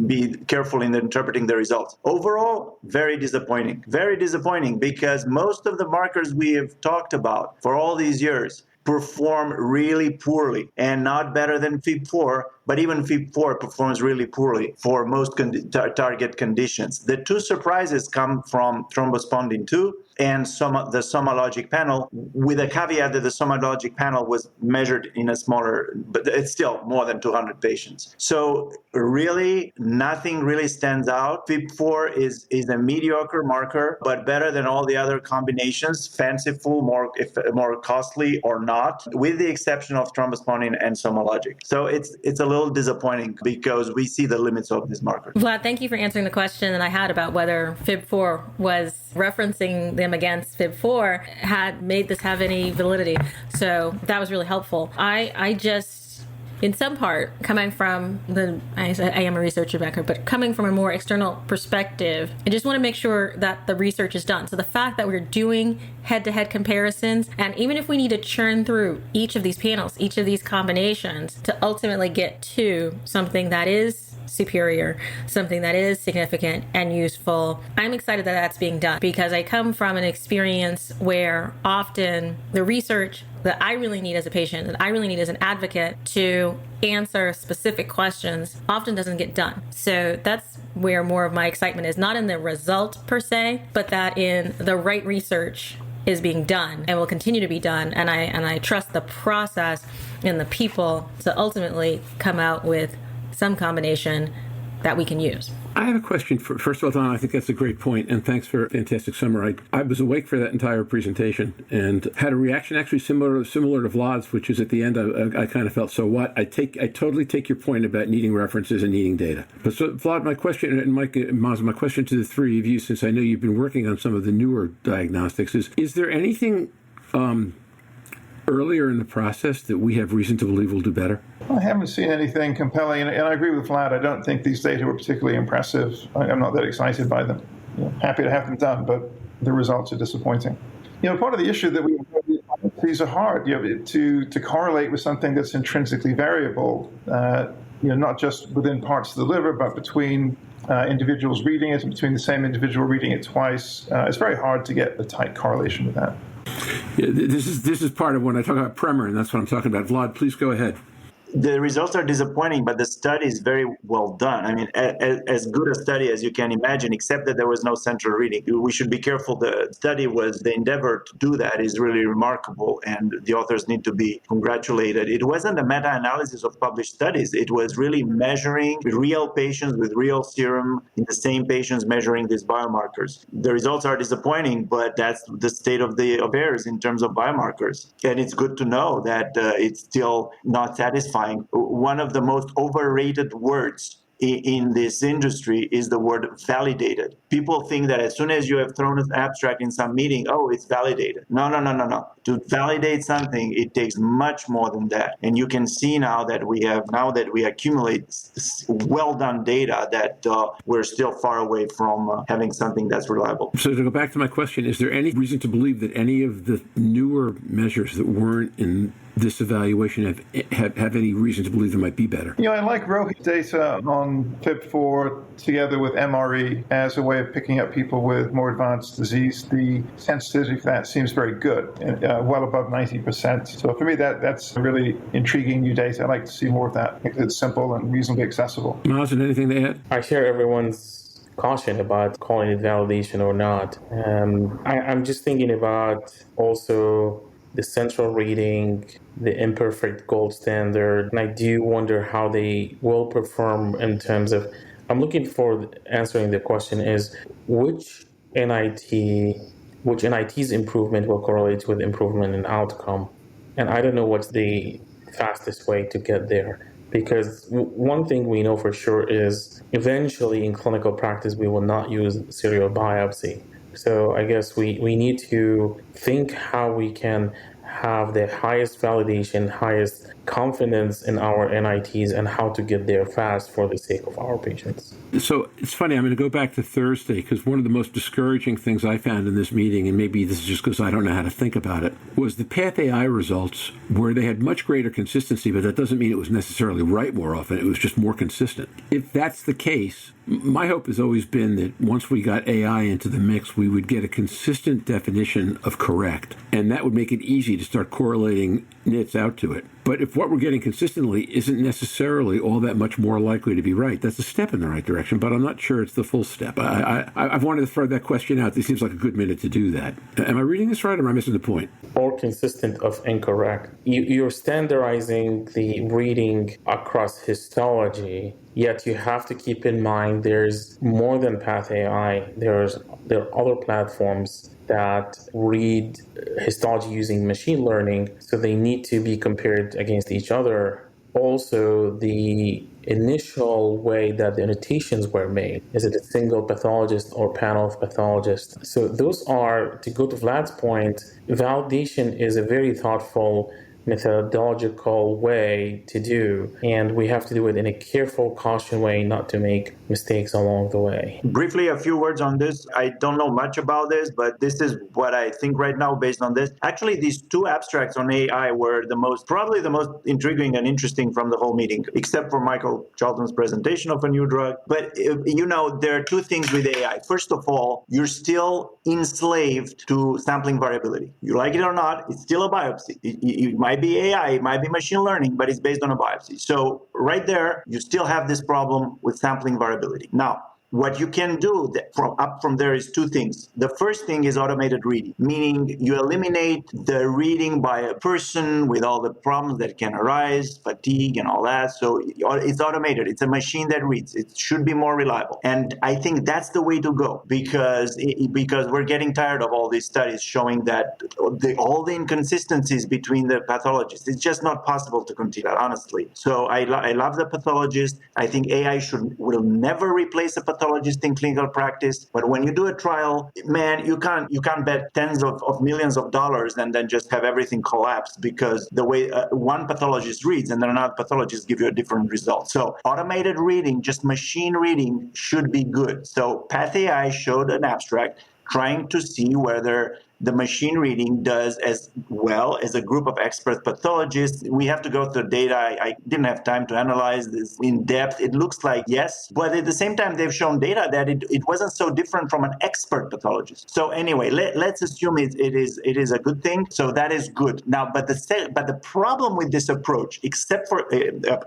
be careful in interpreting the results. Overall, very disappointing because most of the markers we have talked about for all these years perform really poorly and not better than FIB4, but even FIB4 performs really poorly for most target conditions. The 2 surprises come from thrombospondin 2 and the SomaLogic panel, with a caveat that the SomaLogic panel was measured in a smaller, but it's still more than 200 patients. So really, nothing really stands out. FIB4 is a mediocre marker, but better than all the other combinations, fanciful, more costly or not, with the exception of thrombospondin and SomaLogic. So it's a little little disappointing because we see the limits of this marker. Vlad, thank you for answering the question that I had about whether FIB4 was referencing them against FIB4 had made this have any validity. So that was really helpful. I just, in some part, coming from I am a researcher background, but coming from a more external perspective, I just want to make sure that the research is done. So the fact that we're doing head-to-head comparisons, and even if we need to churn through each of these panels, each of these combinations to ultimately get to something that is superior, something that is significant and useful, I'm excited that that's being done, because I come from an experience where often the research that I really need as a patient, that I really need as an advocate to answer specific questions, often doesn't get done. So that's where more of my excitement is, not in the result per se, but that in the right research is being done and will continue to be done. And I trust the process and the people to ultimately come out with some combination that we can use. I have a question. First of all, Donna, I think that's a great point, and thanks for a fantastic summary. I was awake for that entire presentation and had a reaction actually similar to Vlad's, which is at the end, I kind of felt, so what? I totally take your point about needing references and needing data. But so, Vlad, my question, and Mike, Mazen, my question to the three of you, since I know you've been working on some of the newer diagnostics, is there anything earlier in the process that we have reason to believe will do better? I haven't seen anything compelling, and I agree with Vlad. I don't think these data were particularly impressive. I'm not that excited by them. Happy to have them done, but the results are disappointing. Part of the issue that these are hard, to correlate with something that's intrinsically variable, not just within parts of the liver, but between individuals reading it and between the same individual reading it twice. It's very hard to get a tight correlation with that. Yeah, this is part of when I talk about Premarin, and that's what I'm talking about. Vlad, please go ahead. The results are disappointing, but the study is very well done. I mean, as good a study as you can imagine, except that there was no central reading. We should be careful. The study the endeavor to do that is really remarkable, and the authors need to be congratulated. It wasn't a meta-analysis of published studies. It was really measuring real patients with real serum in the same patients, measuring these biomarkers. The results are disappointing, but that's the state of the affairs in terms of biomarkers. And it's good to know that it's still not satisfying. One of the most overrated words in this industry is the word validated. People think that as soon as you have thrown an abstract in some meeting, it's validated. No. To validate something, it takes much more than that. And you can see now that we accumulate well done data, that we're still far away from having something that's reliable. So to go back to my question, is there any reason to believe that any of the newer measures that weren't in this evaluation have any reason to believe they might be better? I like Rohit's data on FIB4 together with MRE as a way of picking up people with more advanced disease. The sensitivity for that seems very good, well above 90%. So for me, that's really intriguing new data. I'd like to see more of that. It's simple and reasonably accessible. Mazen, anything to add? I share everyone's caution about calling it validation or not. I'm just thinking about also the central reading, the imperfect gold standard, and I do wonder how they will perform in terms of, I'm looking for answering the question is, which NIT's improvement will correlate with improvement in outcome? And I don't know what's the fastest way to get there. Because one thing we know for sure is eventually in clinical practice, we will not use serial biopsy. So I guess we need to think how we can have the highest validation, highest confidence in our NITs and how to get there fast for the sake of our patients. So it's funny, I'm going to go back to Thursday because one of the most discouraging things I found in this meeting, and maybe this is just because I don't know how to think about it, was the PathAI results where they had much greater consistency, but that doesn't mean it was necessarily right more often. It was just more consistent. If that's the case, my hope has always been that once we got AI into the mix, we would get a consistent definition of correct, and that would make it easy to start correlating nits out to it. But if what we're getting consistently isn't necessarily all that much more likely to be right, that's a step in the right direction, but I'm not sure it's the full step. I've wanted to throw that question out. This seems like a good minute to do that. Am I reading this right, or am I missing the point? Or consistent of incorrect. You're standardizing the reading across histology, yet you have to keep in mind there's more than PathAI. There are other platforms that read histology using machine learning, so they need to be compared against each other also the initial way that the annotations were made. Is it a single pathologist or panel of pathologists? So those are, to go to Vlad's point, validation is a very thoughtful methodological way to do, and we have to do it in a careful, caution way, not to make mistakes along the way. Briefly, a few words on this. I don't know much about this, but this is what I think right now based on this. Actually, these two abstracts on AI were probably the most intriguing and interesting from the whole meeting, except for Michael Charlton's presentation of a new drug. But, there are two things with AI. First of all, you're still enslaved to sampling variability. You like it or not, it's still a biopsy. It might be AI, it might be machine learning, but it's based on a biopsy. So right there, you still have this problem with sampling variability. Now, what you can do from there is two things. The first thing is automated reading, meaning you eliminate the reading by a person with all the problems that can arise, fatigue and all that. So it's automated. It's a machine that reads. It should be more reliable. And I think that's the way to go because we're getting tired of all these studies showing that all the inconsistencies between the pathologists. It's just not possible to continue that, honestly. So I love the pathologist. I think AI will never replace a pathologist in clinical practice, but when you do a trial, man, you can't bet tens of millions of dollars and then just have everything collapse because the way one pathologist reads and then another pathologist give you a different result. So automated reading, just machine reading, should be good. So PathAI showed an abstract trying to see whether the machine reading does as well as a group of expert pathologists. We have to go through data. I didn't have time to analyze this in depth. It looks like yes, but at the same time, they've shown data that it wasn't so different from an expert pathologist. So anyway, let's assume it is a good thing. So that is good. Now, but the problem with this approach, except for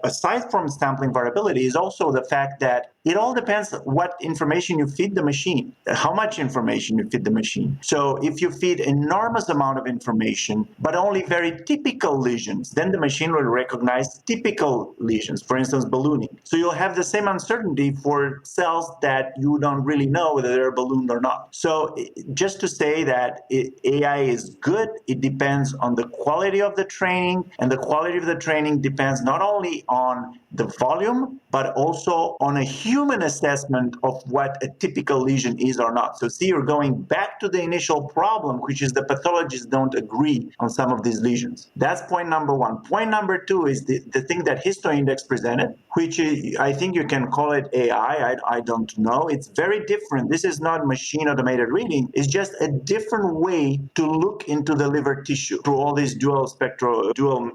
aside from sampling variability, is also the fact that it all depends what information you feed the machine, how much information you feed the machine. So if you feed enormous amount of information, but only very typical lesions, then the machine will recognize typical lesions, for instance, ballooning. So you'll have the same uncertainty for cells that you don't really know whether they're ballooned or not. So just to say that AI is good, it depends on the quality of the training, and the quality of the training depends not only on the volume, but also on a human assessment of what a typical lesion is or not. So see, you're going back to the initial problem, which is the pathologists don't agree on some of these lesions. That's point number one. Point number two is the thing that HistoIndex presented, which is, I think you can call it AI, I don't know. It's very different. This is not machine automated reading. It's just a different way to look into the liver tissue through all these dual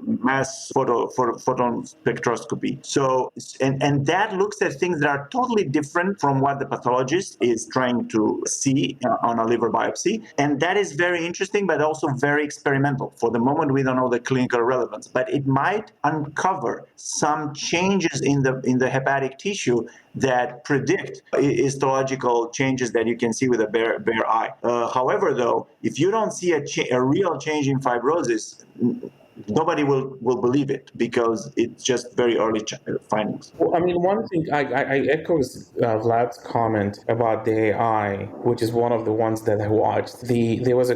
mass photon spectroscopy. So, and that looks at things that are totally different from what the pathologist is trying to see on a liver biopsy. And that is very interesting, but also very experimental. For the moment, we don't know the clinical relevance, but it might uncover some changes in the hepatic tissue that predict histological changes that you can see with a bare eye. However, though, if you don't see a real change in fibrosis, nobody will believe it because it's just very early findings. Well, I mean, one thing I echo Vlad's comment about the AI, which is one of the ones that I watched. There was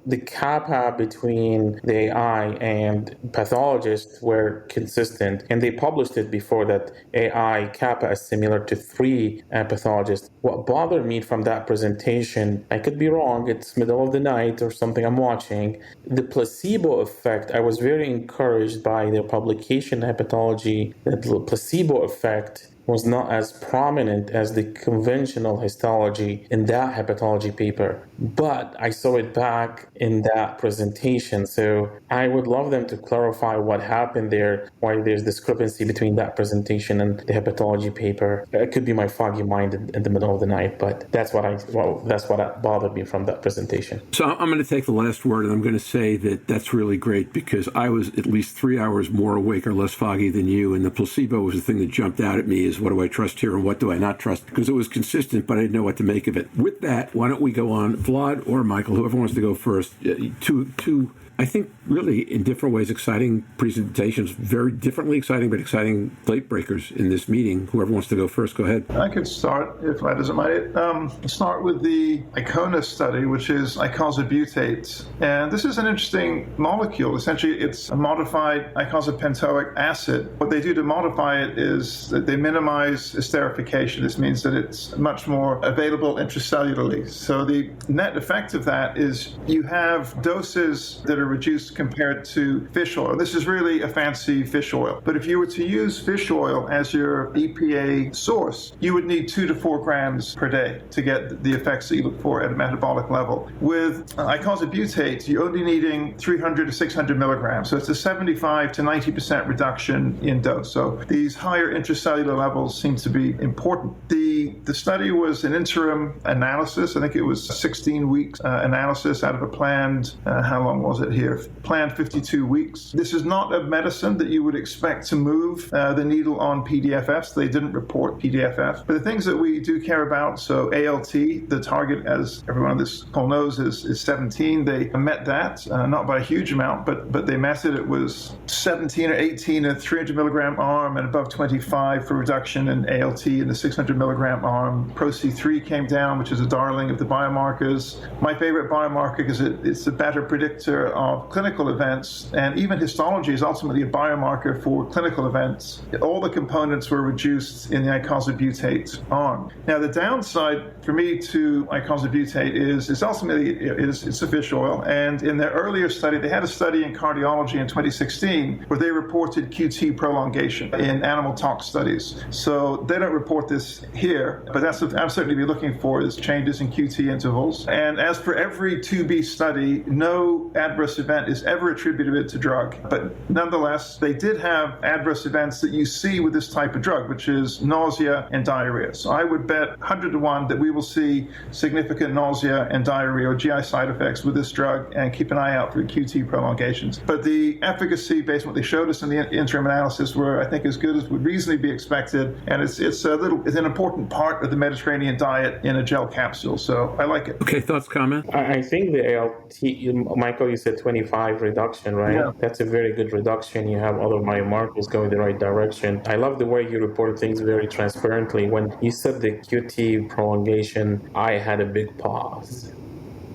the kappa between the AI and pathologists were consistent, and they published it before that AI kappa is similar to 3 pathologists. What bothered me from that presentation, I could be wrong, it's middle of the night or something I'm watching, the placebo effect. I was very encouraged by their publication in hepatology that the placebo effect was not as prominent as the conventional histology in that hepatology paper. But I saw it back in that presentation. So I would love them to clarify what happened there, why there's discrepancy between that presentation and the hepatology paper. It could be my foggy mind in the middle of the night, but that's what bothered me from that presentation. So I'm going to take the last word, and I'm going to say that that's really great because I was at least 3 hours more awake or less foggy than you, and the placebo was the thing that jumped out at me is what do I trust here and what do I not trust? Because it was consistent, but I didn't know what to make of it. With that, why don't we go on, Vlad or Michael, whoever wants to go first, two I think really in different ways, exciting presentations, very differently exciting, but exciting late breakers in this meeting. Whoever wants to go first, go ahead. I could start, if Vlad doesn't mind. Start with the ICONUS study, which is icosabutate. And this is an interesting molecule. Essentially, it's a modified icosapentoic acid. What they do to modify it is that they minimize esterification. This means that it's much more available intracellularly. So the net effect of that is you have doses that are reduced compared to fish oil. This is really a fancy fish oil. But if you were to use fish oil as your EPA source, you would need 2 to 4 grams per day to get the effects that you look for at a metabolic level. With icosabutate, you're only needing 300 to 600 milligrams. So it's a 75 to 90% reduction in dose. So these higher intracellular levels seem to be important. The study was an interim analysis. I think it was 16 weeks analysis out of a planned, how long was it here? Planned 52 weeks. This is not a medicine that you would expect to move the needle on PDFFs. They didn't report PDFF. But the things that we do care about, so ALT, the target, as everyone on this call knows, is 17. They met that, not by a huge amount, but they met it. It was 17 or 18 in a 300 milligram arm and above 25 for reduction in ALT in the 600 milligram arm. ProC3 came down, which is a darling of the biomarkers. My favorite biomarker because it's a better predictor of clinical events, and even histology is ultimately a biomarker for clinical events. All the components were reduced in the icosabutate arm. Now, the downside for me to icosabutate is it's ultimately it's a fish oil, and in their earlier study, they had a study in cardiology in 2016 where they reported QT prolongation in animal tox studies. So they don't report this here, but that's what I'm certainly be looking for is changes in QT intervals. And as for every 2B study, no adverse event is ever attributed to drug. But nonetheless, they did have adverse events that you see with this type of drug, which is nausea and diarrhea. So I would bet 100 to 1 that we will see significant nausea and diarrhea or GI side effects with this drug, and keep an eye out for QT prolongations. But the efficacy, based on what they showed us in the interim analysis, were, I think, as good as would reasonably be expected. And it's an important part of the Mediterranean diet in a gel capsule. So I like it. Okay, thoughts, comments? I think the ALT, Michael, you said 25 reduction, right? Yeah. That's a very good reduction. You have other biomarkers going the right direction. I love the way you reported things very transparently. When you said the QT prolongation, I had a big pause.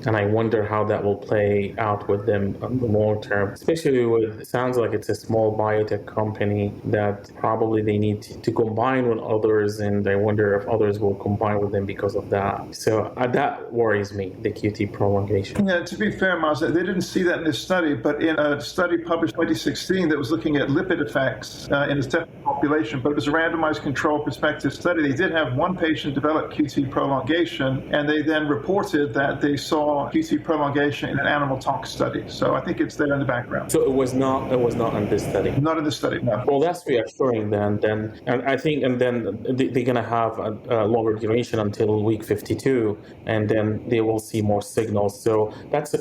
And I wonder how that will play out with them on the long term, especially with, it sounds like it's a small biotech company that probably they need to combine with others, and I wonder if others will combine with them because of that. So that worries me, the QT prolongation. Yeah, to be fair, Maz, they didn't see that in this study, but in a study published in 2016 that was looking at lipid effects in a separate population, but it was a randomized controlled prospective study. They did have one patient develop QT prolongation, and they then reported that they saw QT prolongation in an animal tox study. So I think it's there in the background. So it was not in this study. Not in this study, no. Well, that's reassuring then. And I think, and then they're gonna have a longer duration until week 52, and then they will see more signals. So that's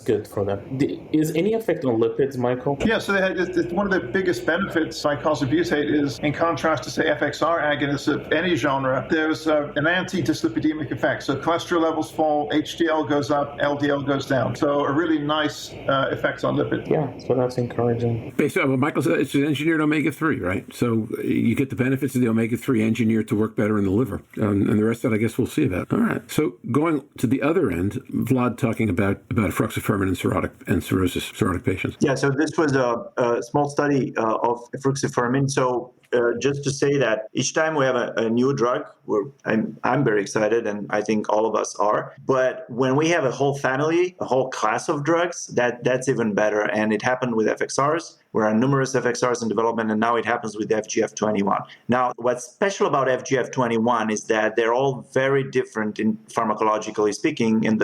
good for them. Is any effect on lipids, Michael? Yeah. So they had one of the biggest benefits by icosabutate is, in contrast to say FXR agonists of any genre, there's an anti-dyslipidemic effect. So cholesterol levels fall, HDL goes up, LDL goes down. So a really nice effect on lipids. Yeah, so that's encouraging. Basically, what Michael said, it's an engineered omega-3, right? So you get the benefits of the omega-3 engineered to work better in the liver. And the rest of that, I guess we'll see about. All right. So going to the other end, Vlad talking about efruxifermin and cirrhotic patients. Yeah, so this was a small study of efruxifermin. So just to say that each time we have a new drug, I'm very excited, and I think all of us are. But when we have a whole family, a whole class of drugs, that's even better. And it happened with FXRs. There are numerous FXRs in development, and now it happens with FGF21. Now, what's special about FGF21 is that they're all very different, in pharmacologically speaking, in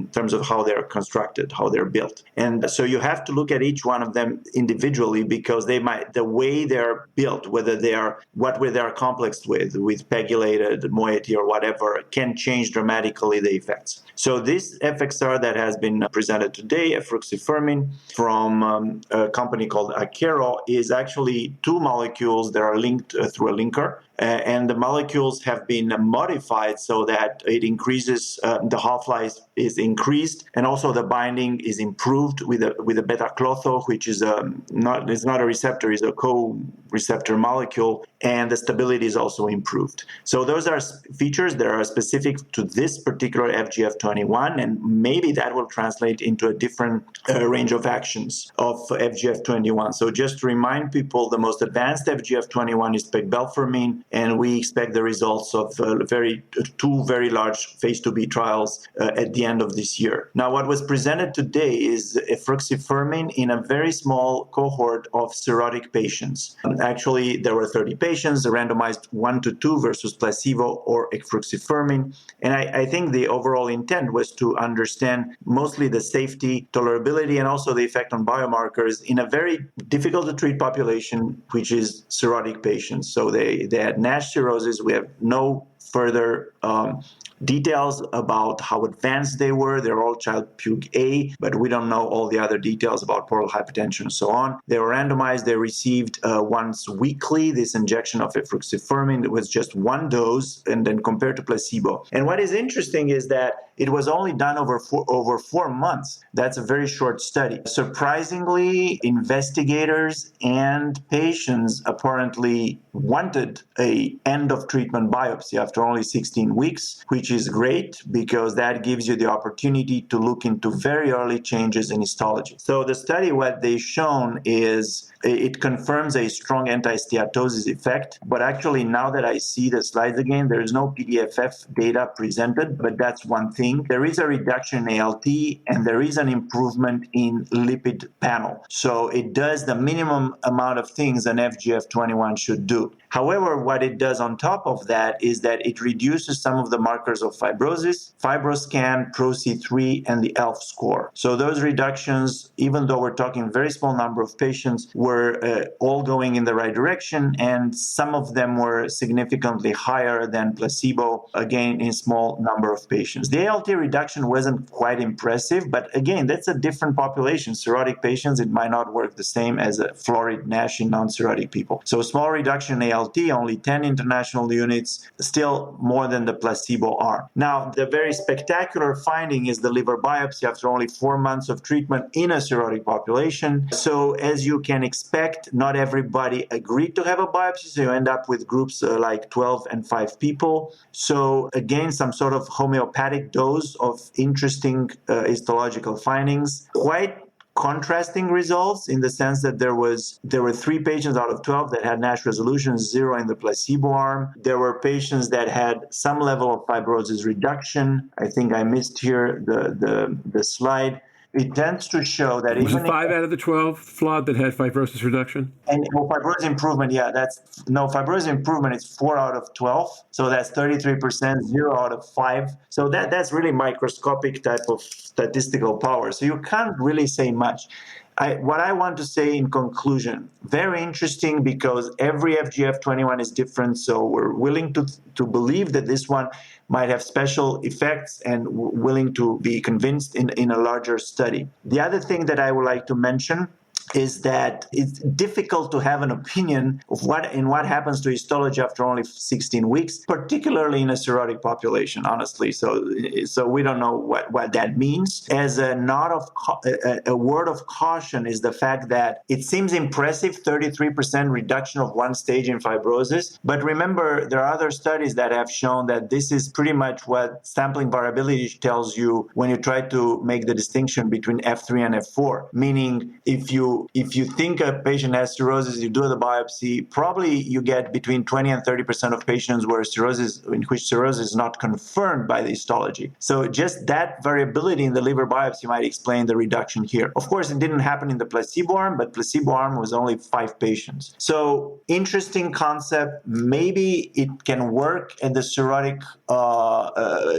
terms of how they're constructed, how they're built. And so you have to look at each one of them individually, because the way they're built, what they are complexed with pegylated moiety or whatever, can change dramatically the effects. So this FXR that has been presented today, efruxifermin, from a company called Akero, is actually two molecules that are linked through a linker. and the molecules have been modified so that it increases, the half-life is increased, and also the binding is improved with a beta-klotho, which is not a receptor, is a co-receptor molecule, and the stability is also improved. So those are features that are specific to this particular FGF21, and maybe that will translate into a different range of two of FGF21. So just to remind people, the most advanced FGF21 is pegbalfermin, and we expect the results of two very large phase 2b trials at the end of this year. Now, what was presented today is efruxifermin in a very small cohort of cirrhotic patients. Actually, there were 30 patients, randomized 1-2 versus placebo or efruxifermin, and I think the overall intent was to understand mostly the safety, tolerability, and also the effect on biomarkers in a very difficult to treat population, which is cirrhotic patients. So they had NASH cirrhosis. We have no further details about how advanced they were. They're all child puke A, but we don't know all the other details about portal hypertension and so on. They were randomized. They received once weekly this injection of efruxifermin. It was just one dose, and then compared to placebo. And what is interesting is that it was only done over 4 months. That's a very short study. Surprisingly, investigators and patients apparently wanted an end of treatment biopsy after only 16 weeks, which is great because that gives you the opportunity to look into very early changes in histology. So the study, what they've shown is it confirms a strong anti-steatosis effect, but actually now that I see the slides again, there is no PDFF data presented, but that's one thing. There is a reduction in ALT and there is an improvement in lipid panel. So it does the minimum amount of things an FGF21 should do. However, what it does on top of that is that it reduces some of the markers of fibrosis, FibroScan, PRO-C3, and the ELF score. So those reductions, even though we're talking very small number of patients, were all going in the right direction, and some of them were significantly higher than placebo, again, in small number of patients. The ALT reduction wasn't quite impressive, but again, that's a different population. Cirrhotic patients, it might not work the same as a florid NASH in non-cirrhotic people. So small reduction in ALT, only 10 international units, still more than the placebo arm. Now, the very spectacular finding is the liver biopsy after only 4 months of treatment in a cirrhotic population. So as you can expect, not everybody agreed to have a biopsy, so you end up with groups like 12 and 5 people. So again, some sort of homeopathic dose of interesting histological findings. Quite contrasting results in the sense that there were 3 patients out of 12 that had NASH resolution, 0 in the placebo arm. There were patients that had some level of fibrosis reduction. I think I missed here the slide. It tends to show that was even it 5 out of the 12, Vlad, that had fibrosis reduction? And fibrosis improvement, fibrosis improvement is 4 out of 12. So that's 33%, 0 out of 5. So that's really microscopic type of statistical power. So you can't really say much. What I want to say in conclusion, very interesting because every FGF21 is different. So we're willing to believe that this one might have special effects and willing to be convinced in a larger study. The other thing that I would like to mention is that it's difficult to have an opinion of what happens to histology after only 16 weeks, particularly in a cirrhotic population, honestly. So we don't know what that means. As a word of caution is the fact that it seems impressive, 33% reduction of 1 stage in fibrosis. But remember, there are other studies that have shown that this is pretty much what sampling variability tells you when you try to make the distinction between F3 and F4, meaning if you think a patient has cirrhosis, you do the biopsy, probably you get between 20 and 30% of patients in which cirrhosis is not confirmed by the histology. So just that variability in the liver biopsy might explain the reduction here. Of course, it didn't happen in the placebo arm, but placebo arm was only 5 patients. So interesting concept. Maybe it can work at the cirrhotic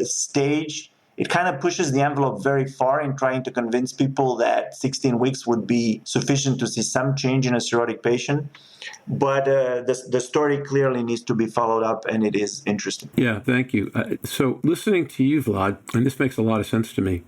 stage. it kind of pushes the envelope very far in trying to convince people that 16 weeks would be sufficient to see some change in a cirrhotic patient. But the story clearly needs to be followed up, and it is interesting. Yeah, thank you. So listening to you, Vlad, and this makes a lot of sense to me,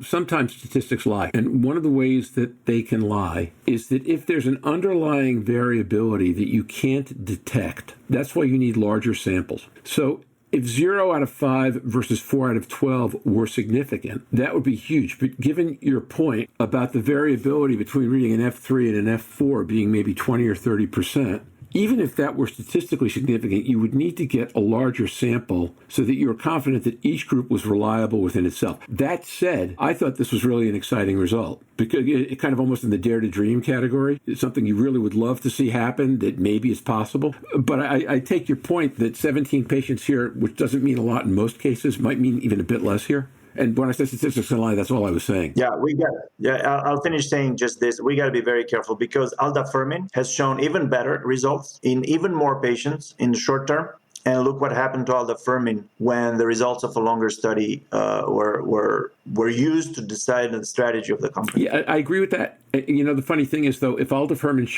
sometimes statistics lie. And one of the ways that they can lie is that if there's an underlying variability that you can't detect, that's why you need larger samples. So if 0 out of 5 versus 4 out of 12 were significant, that would be huge. But given your point about the variability between reading an F3 and an F4 being maybe 20 or 30%, even if that were statistically significant, you would need to get a larger sample so that you're confident that each group was reliable within itself. That said, I thought this was really an exciting result because it kind of almost in the dare to dream category. It's something you really would love to see happen that maybe is possible. But I take your point that 17 patients here, which doesn't mean a lot in most cases, might mean even a bit less here. And when I say statistics can lie, that's all I was saying. I'll finish saying just this. We got to be very careful because aldafermin has shown even better results in even more patients in the short term. And look what happened to aldafermin when the results of a longer study were used to decide the strategy of the company. Yeah, I agree with that. The funny thing is, though, if aldafermin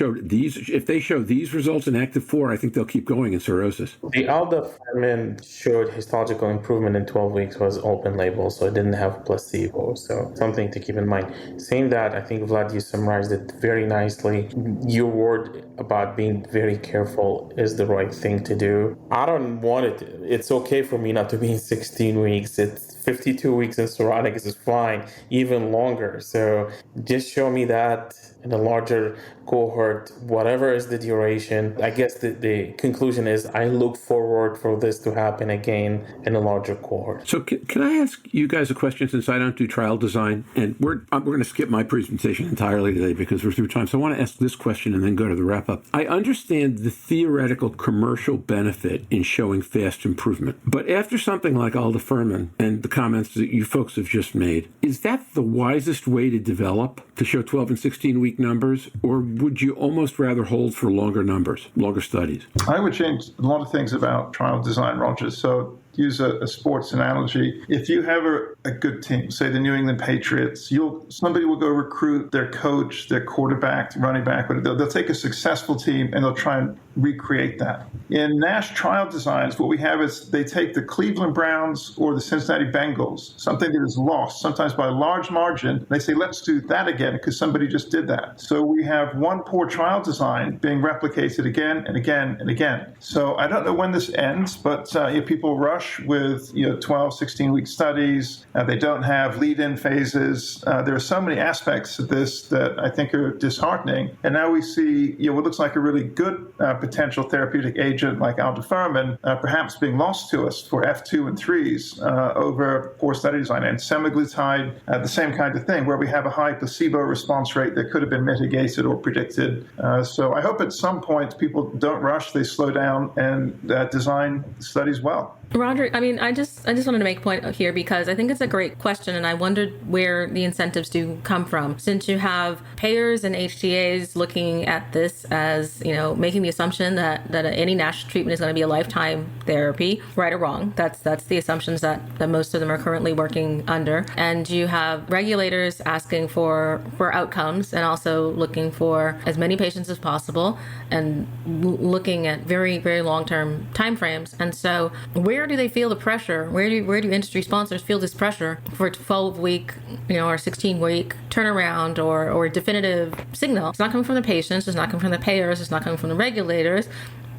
if they show these results in active 4, I think they'll keep going in cirrhosis. The aldafermin showed histological improvement in 12 weeks was open label, so it didn't have placebo. So something to keep in mind. Saying that, I think, Vlad, you summarized it very nicely. Your word about being very careful is the right thing to do. I don't want it. It's okay for me not to be in 16 weeks. It's 52 weeks in cirrhotics is fine, even longer. So just show me that in a larger cohort, whatever is the duration. I guess the conclusion is I look forward for this to happen again in a larger cohort. So can I ask you guys a question since I don't do trial design? And we're going to skip my presentation entirely today because we're through time. So I want to ask this question and then go to the wrap up. I understand the theoretical commercial benefit in showing fast improvement. But after something like aldafermin and the comments that you folks have just made, is that the wisest way to develop, to show 12 and 16-week numbers? Or would you almost rather hold for longer numbers, longer studies? I would change a lot of things about trial design, Roger. So use a sports analogy. If you have a good team, say the New England Patriots, somebody will go recruit their coach, their quarterback, running back. They'll take a successful team and they'll try and recreate that. In NASH trial designs, what we have is they take the Cleveland Browns or the Cincinnati Bengals, something that is lost, sometimes by a large margin. And they say, let's do that again because somebody just did that. So we have one poor trial design being replicated again and again and again. So I don't know when this ends, but people rush with 12, 16-week studies. They don't have lead-in phases. There are so many aspects of this that I think are disheartening. And now we see what looks like a really good potential therapeutic agent like aldafermin perhaps being lost to us for F2 and 3s over poor study design. And semaglutide, the same kind of thing, where we have a high placebo response rate that could have been mitigated or predicted. So I hope at some point people don't rush, they slow down and design studies well. Roger, I just wanted to make a point here because I think it's a great question, and I wondered where the incentives do come from. Since you have payers and HTAs looking at this as, making the assumption that any NASH treatment is going to be a lifetime therapy, right or wrong. That's the assumptions that most of them are currently working under. And you have regulators asking for outcomes and also looking for as many patients as possible and looking at very, very long-term timeframes. And so where do they feel the pressure? Where do industry sponsors feel this pressure for a 12-week, or 16-week turnaround or definitive signal? It's not coming from the patients. It's not coming from the payers. It's not coming from the regulators.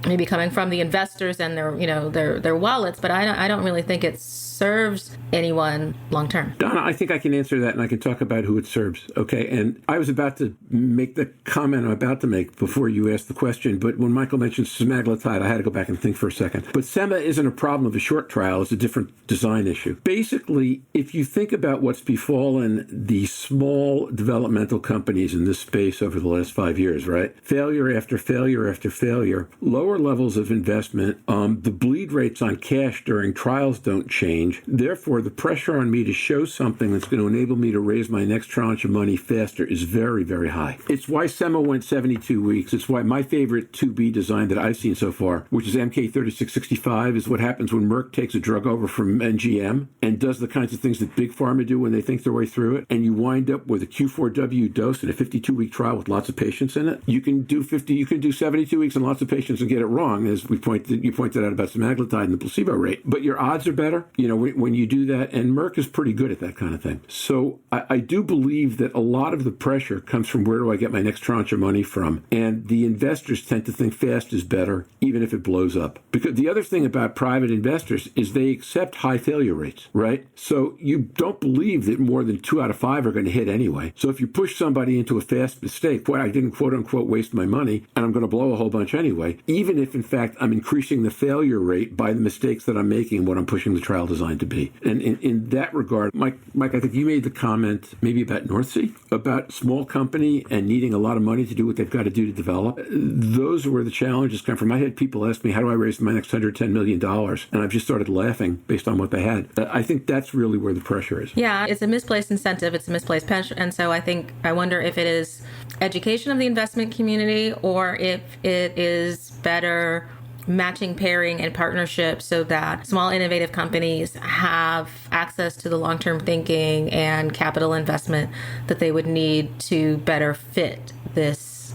Maybe coming from the investors and their wallets. But I don't really think it serves anyone long term. Donna, I think I can answer that, and I can talk about who it serves. Okay, and I was about to make the comment I'm about to make before you asked the question, but when Michael mentioned semaglutide, I had to go back and think for a second. But SEMA isn't a problem of a short trial; it's a different design issue. Basically, if you think about what's befallen the small developmental companies in this space over the last 5 years, right? Failure after failure after failure, lower levels of investment, the bleed rates on cash during trials don't change. challenge. Therefore, the pressure on me to show something that's going to enable me to raise my next tranche of money faster is very, very high. It's why SEMA went 72 weeks. It's why my favorite 2B design that I've seen so far, which is MK3665, is what happens when Merck takes a drug over from NGM and does the kinds of things that big pharma do when they think their way through it, and you wind up with a Q4W dose in a 52-week trial with lots of patients in it. You can do 72 weeks and lots of patients and get it wrong, as you pointed out about semaglutide and the placebo rate. But your odds are better, when you do that, and Merck is pretty good at that kind of thing. So I do believe that a lot of the pressure comes from where do I get my next tranche of money from, and the investors tend to think fast is better, even if it blows up. Because the other thing about private investors is they accept high failure rates, right? So you don't believe that more than 2 out of 5 are going to hit anyway. So if you push somebody into a fast mistake, boy, I didn't quote unquote waste my money, and I'm going to blow a whole bunch anyway, even if in fact I'm increasing the failure rate by the mistakes that I'm making and what I'm pushing the trial design to be. And in that regard, Mike, I think you made the comment maybe about Northsea, about small company and needing a lot of money to do what they've got to do to develop. Those are where the challenges come from. I had people ask me, how do I raise my next $110 million? And I've just started laughing based on what they had. I think that's really where the pressure is. Yeah, it's a misplaced incentive. It's a misplaced pressure. And so I wonder if it is education of the investment community or if it is better matching, pairing, and partnership so that small innovative companies have access to the long-term thinking and capital investment that they would need to better fit this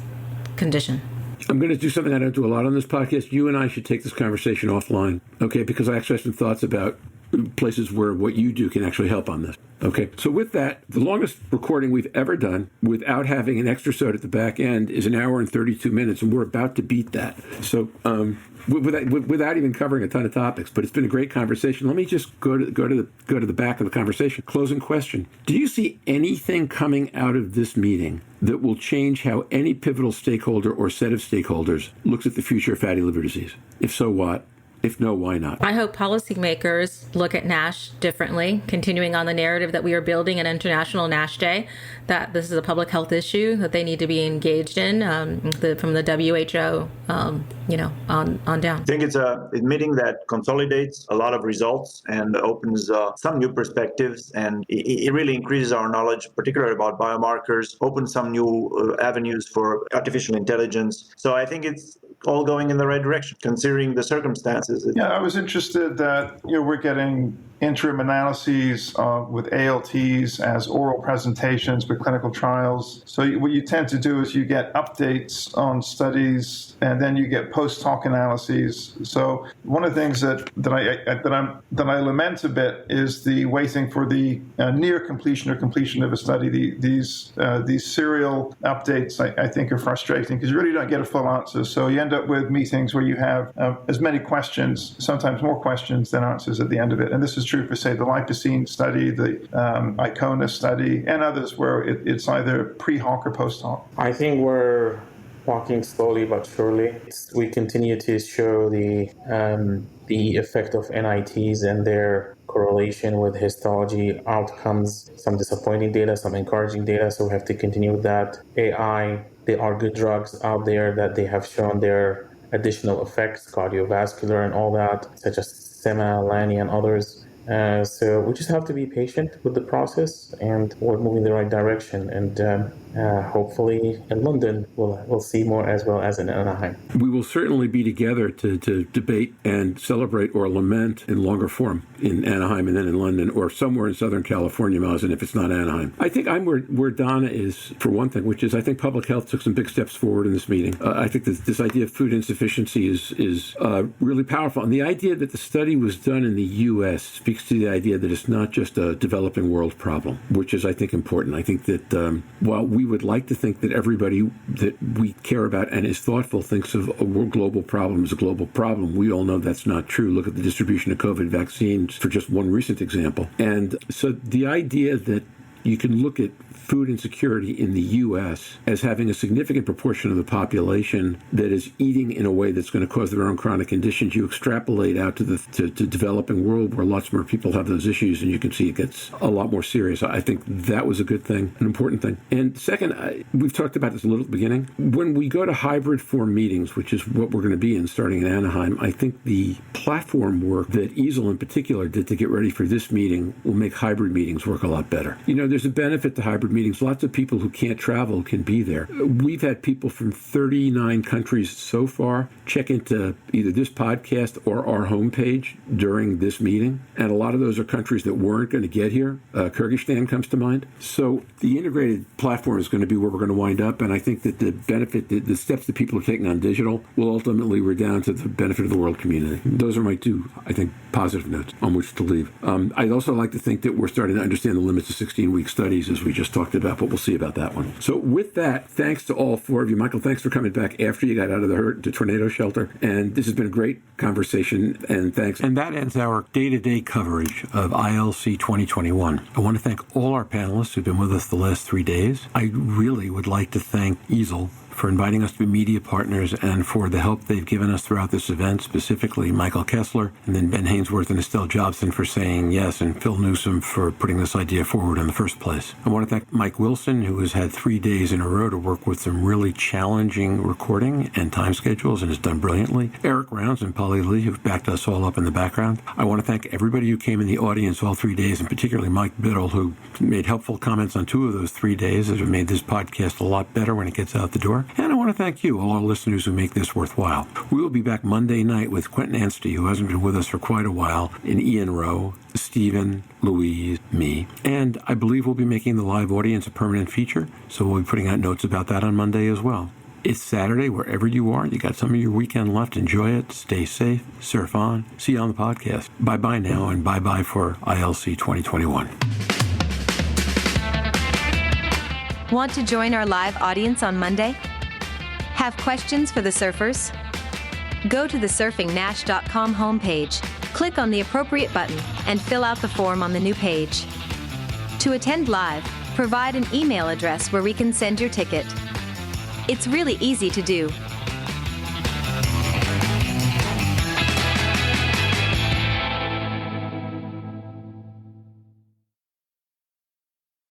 condition. I'm going to do something I don't do a lot on this podcast. You and I should take this conversation offline, okay? Because I actually have some thoughts about places where what you do can actually help on this. Okay, so with that, the longest recording we've ever done without having an extra soda at the back end is 1 hour and 32 minutes, and we're about to beat that. So without even covering a ton of topics, but it's been a great conversation. Let me just go to the back of the conversation. Closing question: do you see anything coming out of this meeting that will change how any pivotal stakeholder or set of stakeholders looks at the future of fatty liver disease? If so, what? If no, why not? I hope policymakers look at NASH differently, continuing on the narrative that we are building an international NASH Day, that this is a public health issue that they need to be engaged in from the WHO, on down. I think it's a meeting that consolidates a lot of results and opens some new perspectives, and it really increases our knowledge, particularly about biomarkers, opens some new avenues for artificial intelligence. So I think it's all going in the right direction, considering the circumstances. Yeah, I was interested that we're getting interim analyses with ALTs as oral presentations with clinical trials. So what you tend to do is you get updates on studies, and then you get post-hoc analyses. So one of the things that I lament a bit is the waiting for the near completion or completion of a study. These serial updates, I think, are frustrating because you really don't get a full answer. So you end up with meetings where you have as many questions, sometimes more questions than answers at the end of it. And this is true for, say, the lipocene study, the ICONA study, and others where it's either pre-hoc or post-hoc. I think we're walking slowly but surely. We continue to show the effect of NITs and their correlation with histology outcomes, some disappointing data, some encouraging data, so we have to continue with that. AI, there are good drugs out there that they have shown their additional effects, cardiovascular and all that, such as Sema, Lani, and others. So we just have to be patient with the process, and we're moving in the right direction. And hopefully in London we'll see more as well as in Anaheim. We will certainly be together to debate and celebrate or lament in longer form in Anaheim and then in London or somewhere in Southern California, Mazen, if it's not Anaheim. I think I'm where Donna is for one thing, which is I think public health took some big steps forward in this meeting. I think this idea of food insufficiency is really powerful. And the idea that the study was done in the U.S. speaks to the idea that it's not just a developing world problem, which is, I think, important. I think that while we would like to think that everybody that we care about and is thoughtful thinks of a world global problem as a global problem, we all know that's not true. Look at the distribution of COVID vaccines for just one recent example. And so the idea that you can look at food insecurity in the U.S. as having a significant proportion of the population that is eating in a way that's going to cause their own chronic conditions. You extrapolate out to the developing world where lots more people have those issues, and you can see it gets a lot more serious. I think that was a good thing, an important thing. And second, we've talked about this a little at the beginning. When we go to hybrid form meetings, which is what we're going to be in starting in Anaheim, I think the platform work that EASL in particular did to get ready for this meeting will make hybrid meetings work a lot better. You know, there's a benefit to hybrid meetings. Lots of people who can't travel can be there. We've had people from 39 countries so far check into either this podcast or our homepage during this meeting. And a lot of those are countries that weren't going to get here. Kyrgyzstan comes to mind. So the integrated platform is going to be where we're going to wind up. And I think that the benefit, the steps that people are taking on digital will ultimately redound to the benefit of the world community. Those are my two, I think, positive notes on which to leave. I'd also like to think that we're starting to understand the limits of 16-week studies, as we just talked about, but we'll see about that one. So with that, thanks to all four of you. Michael, thanks for coming back after you got out of the tornado shelter. And this has been a great conversation, and thanks. And that ends our day-to-day coverage of ILC 2021. I want to thank all our panelists who've been with us the last 3 days. I really would like to thank EASL for inviting us to be media partners and for the help they've given us throughout this event, specifically Michael Kessler, and then Ben Hainsworth and Estelle Jobson for saying yes, and Phil Newsom for putting this idea forward in the first place. I want to thank Mike Wilson, who has had 3 days in a row to work with some really challenging recording and time schedules and has done brilliantly. Eric Rounds and Polly Lee, who've backed us all up in the background. I want to thank everybody who came in the audience all 3 days, and particularly Mike Biddle, who made helpful comments on 2 of those 3 days, as it made this podcast a lot better when it gets out the door. And I want to thank you, all our listeners who make this worthwhile. We will be back Monday night with Quentin Anstey, who hasn't been with us for quite a while, and Ian Rowe, Stephen, Louise, me. And I believe we'll be making the live audience a permanent feature, so we'll be putting out notes about that on Monday as well. It's Saturday, wherever you are. You got some of your weekend left. Enjoy it. Stay safe. Surf on. See you on the podcast. Bye-bye now, and bye-bye for ILC 2021. Want to join our live audience on Monday? Have questions for the surfers? Go to the surfingnash.com homepage, click on the appropriate button, and fill out the form on the new page. To attend live, provide an email address where we can send your ticket. It's really easy to do.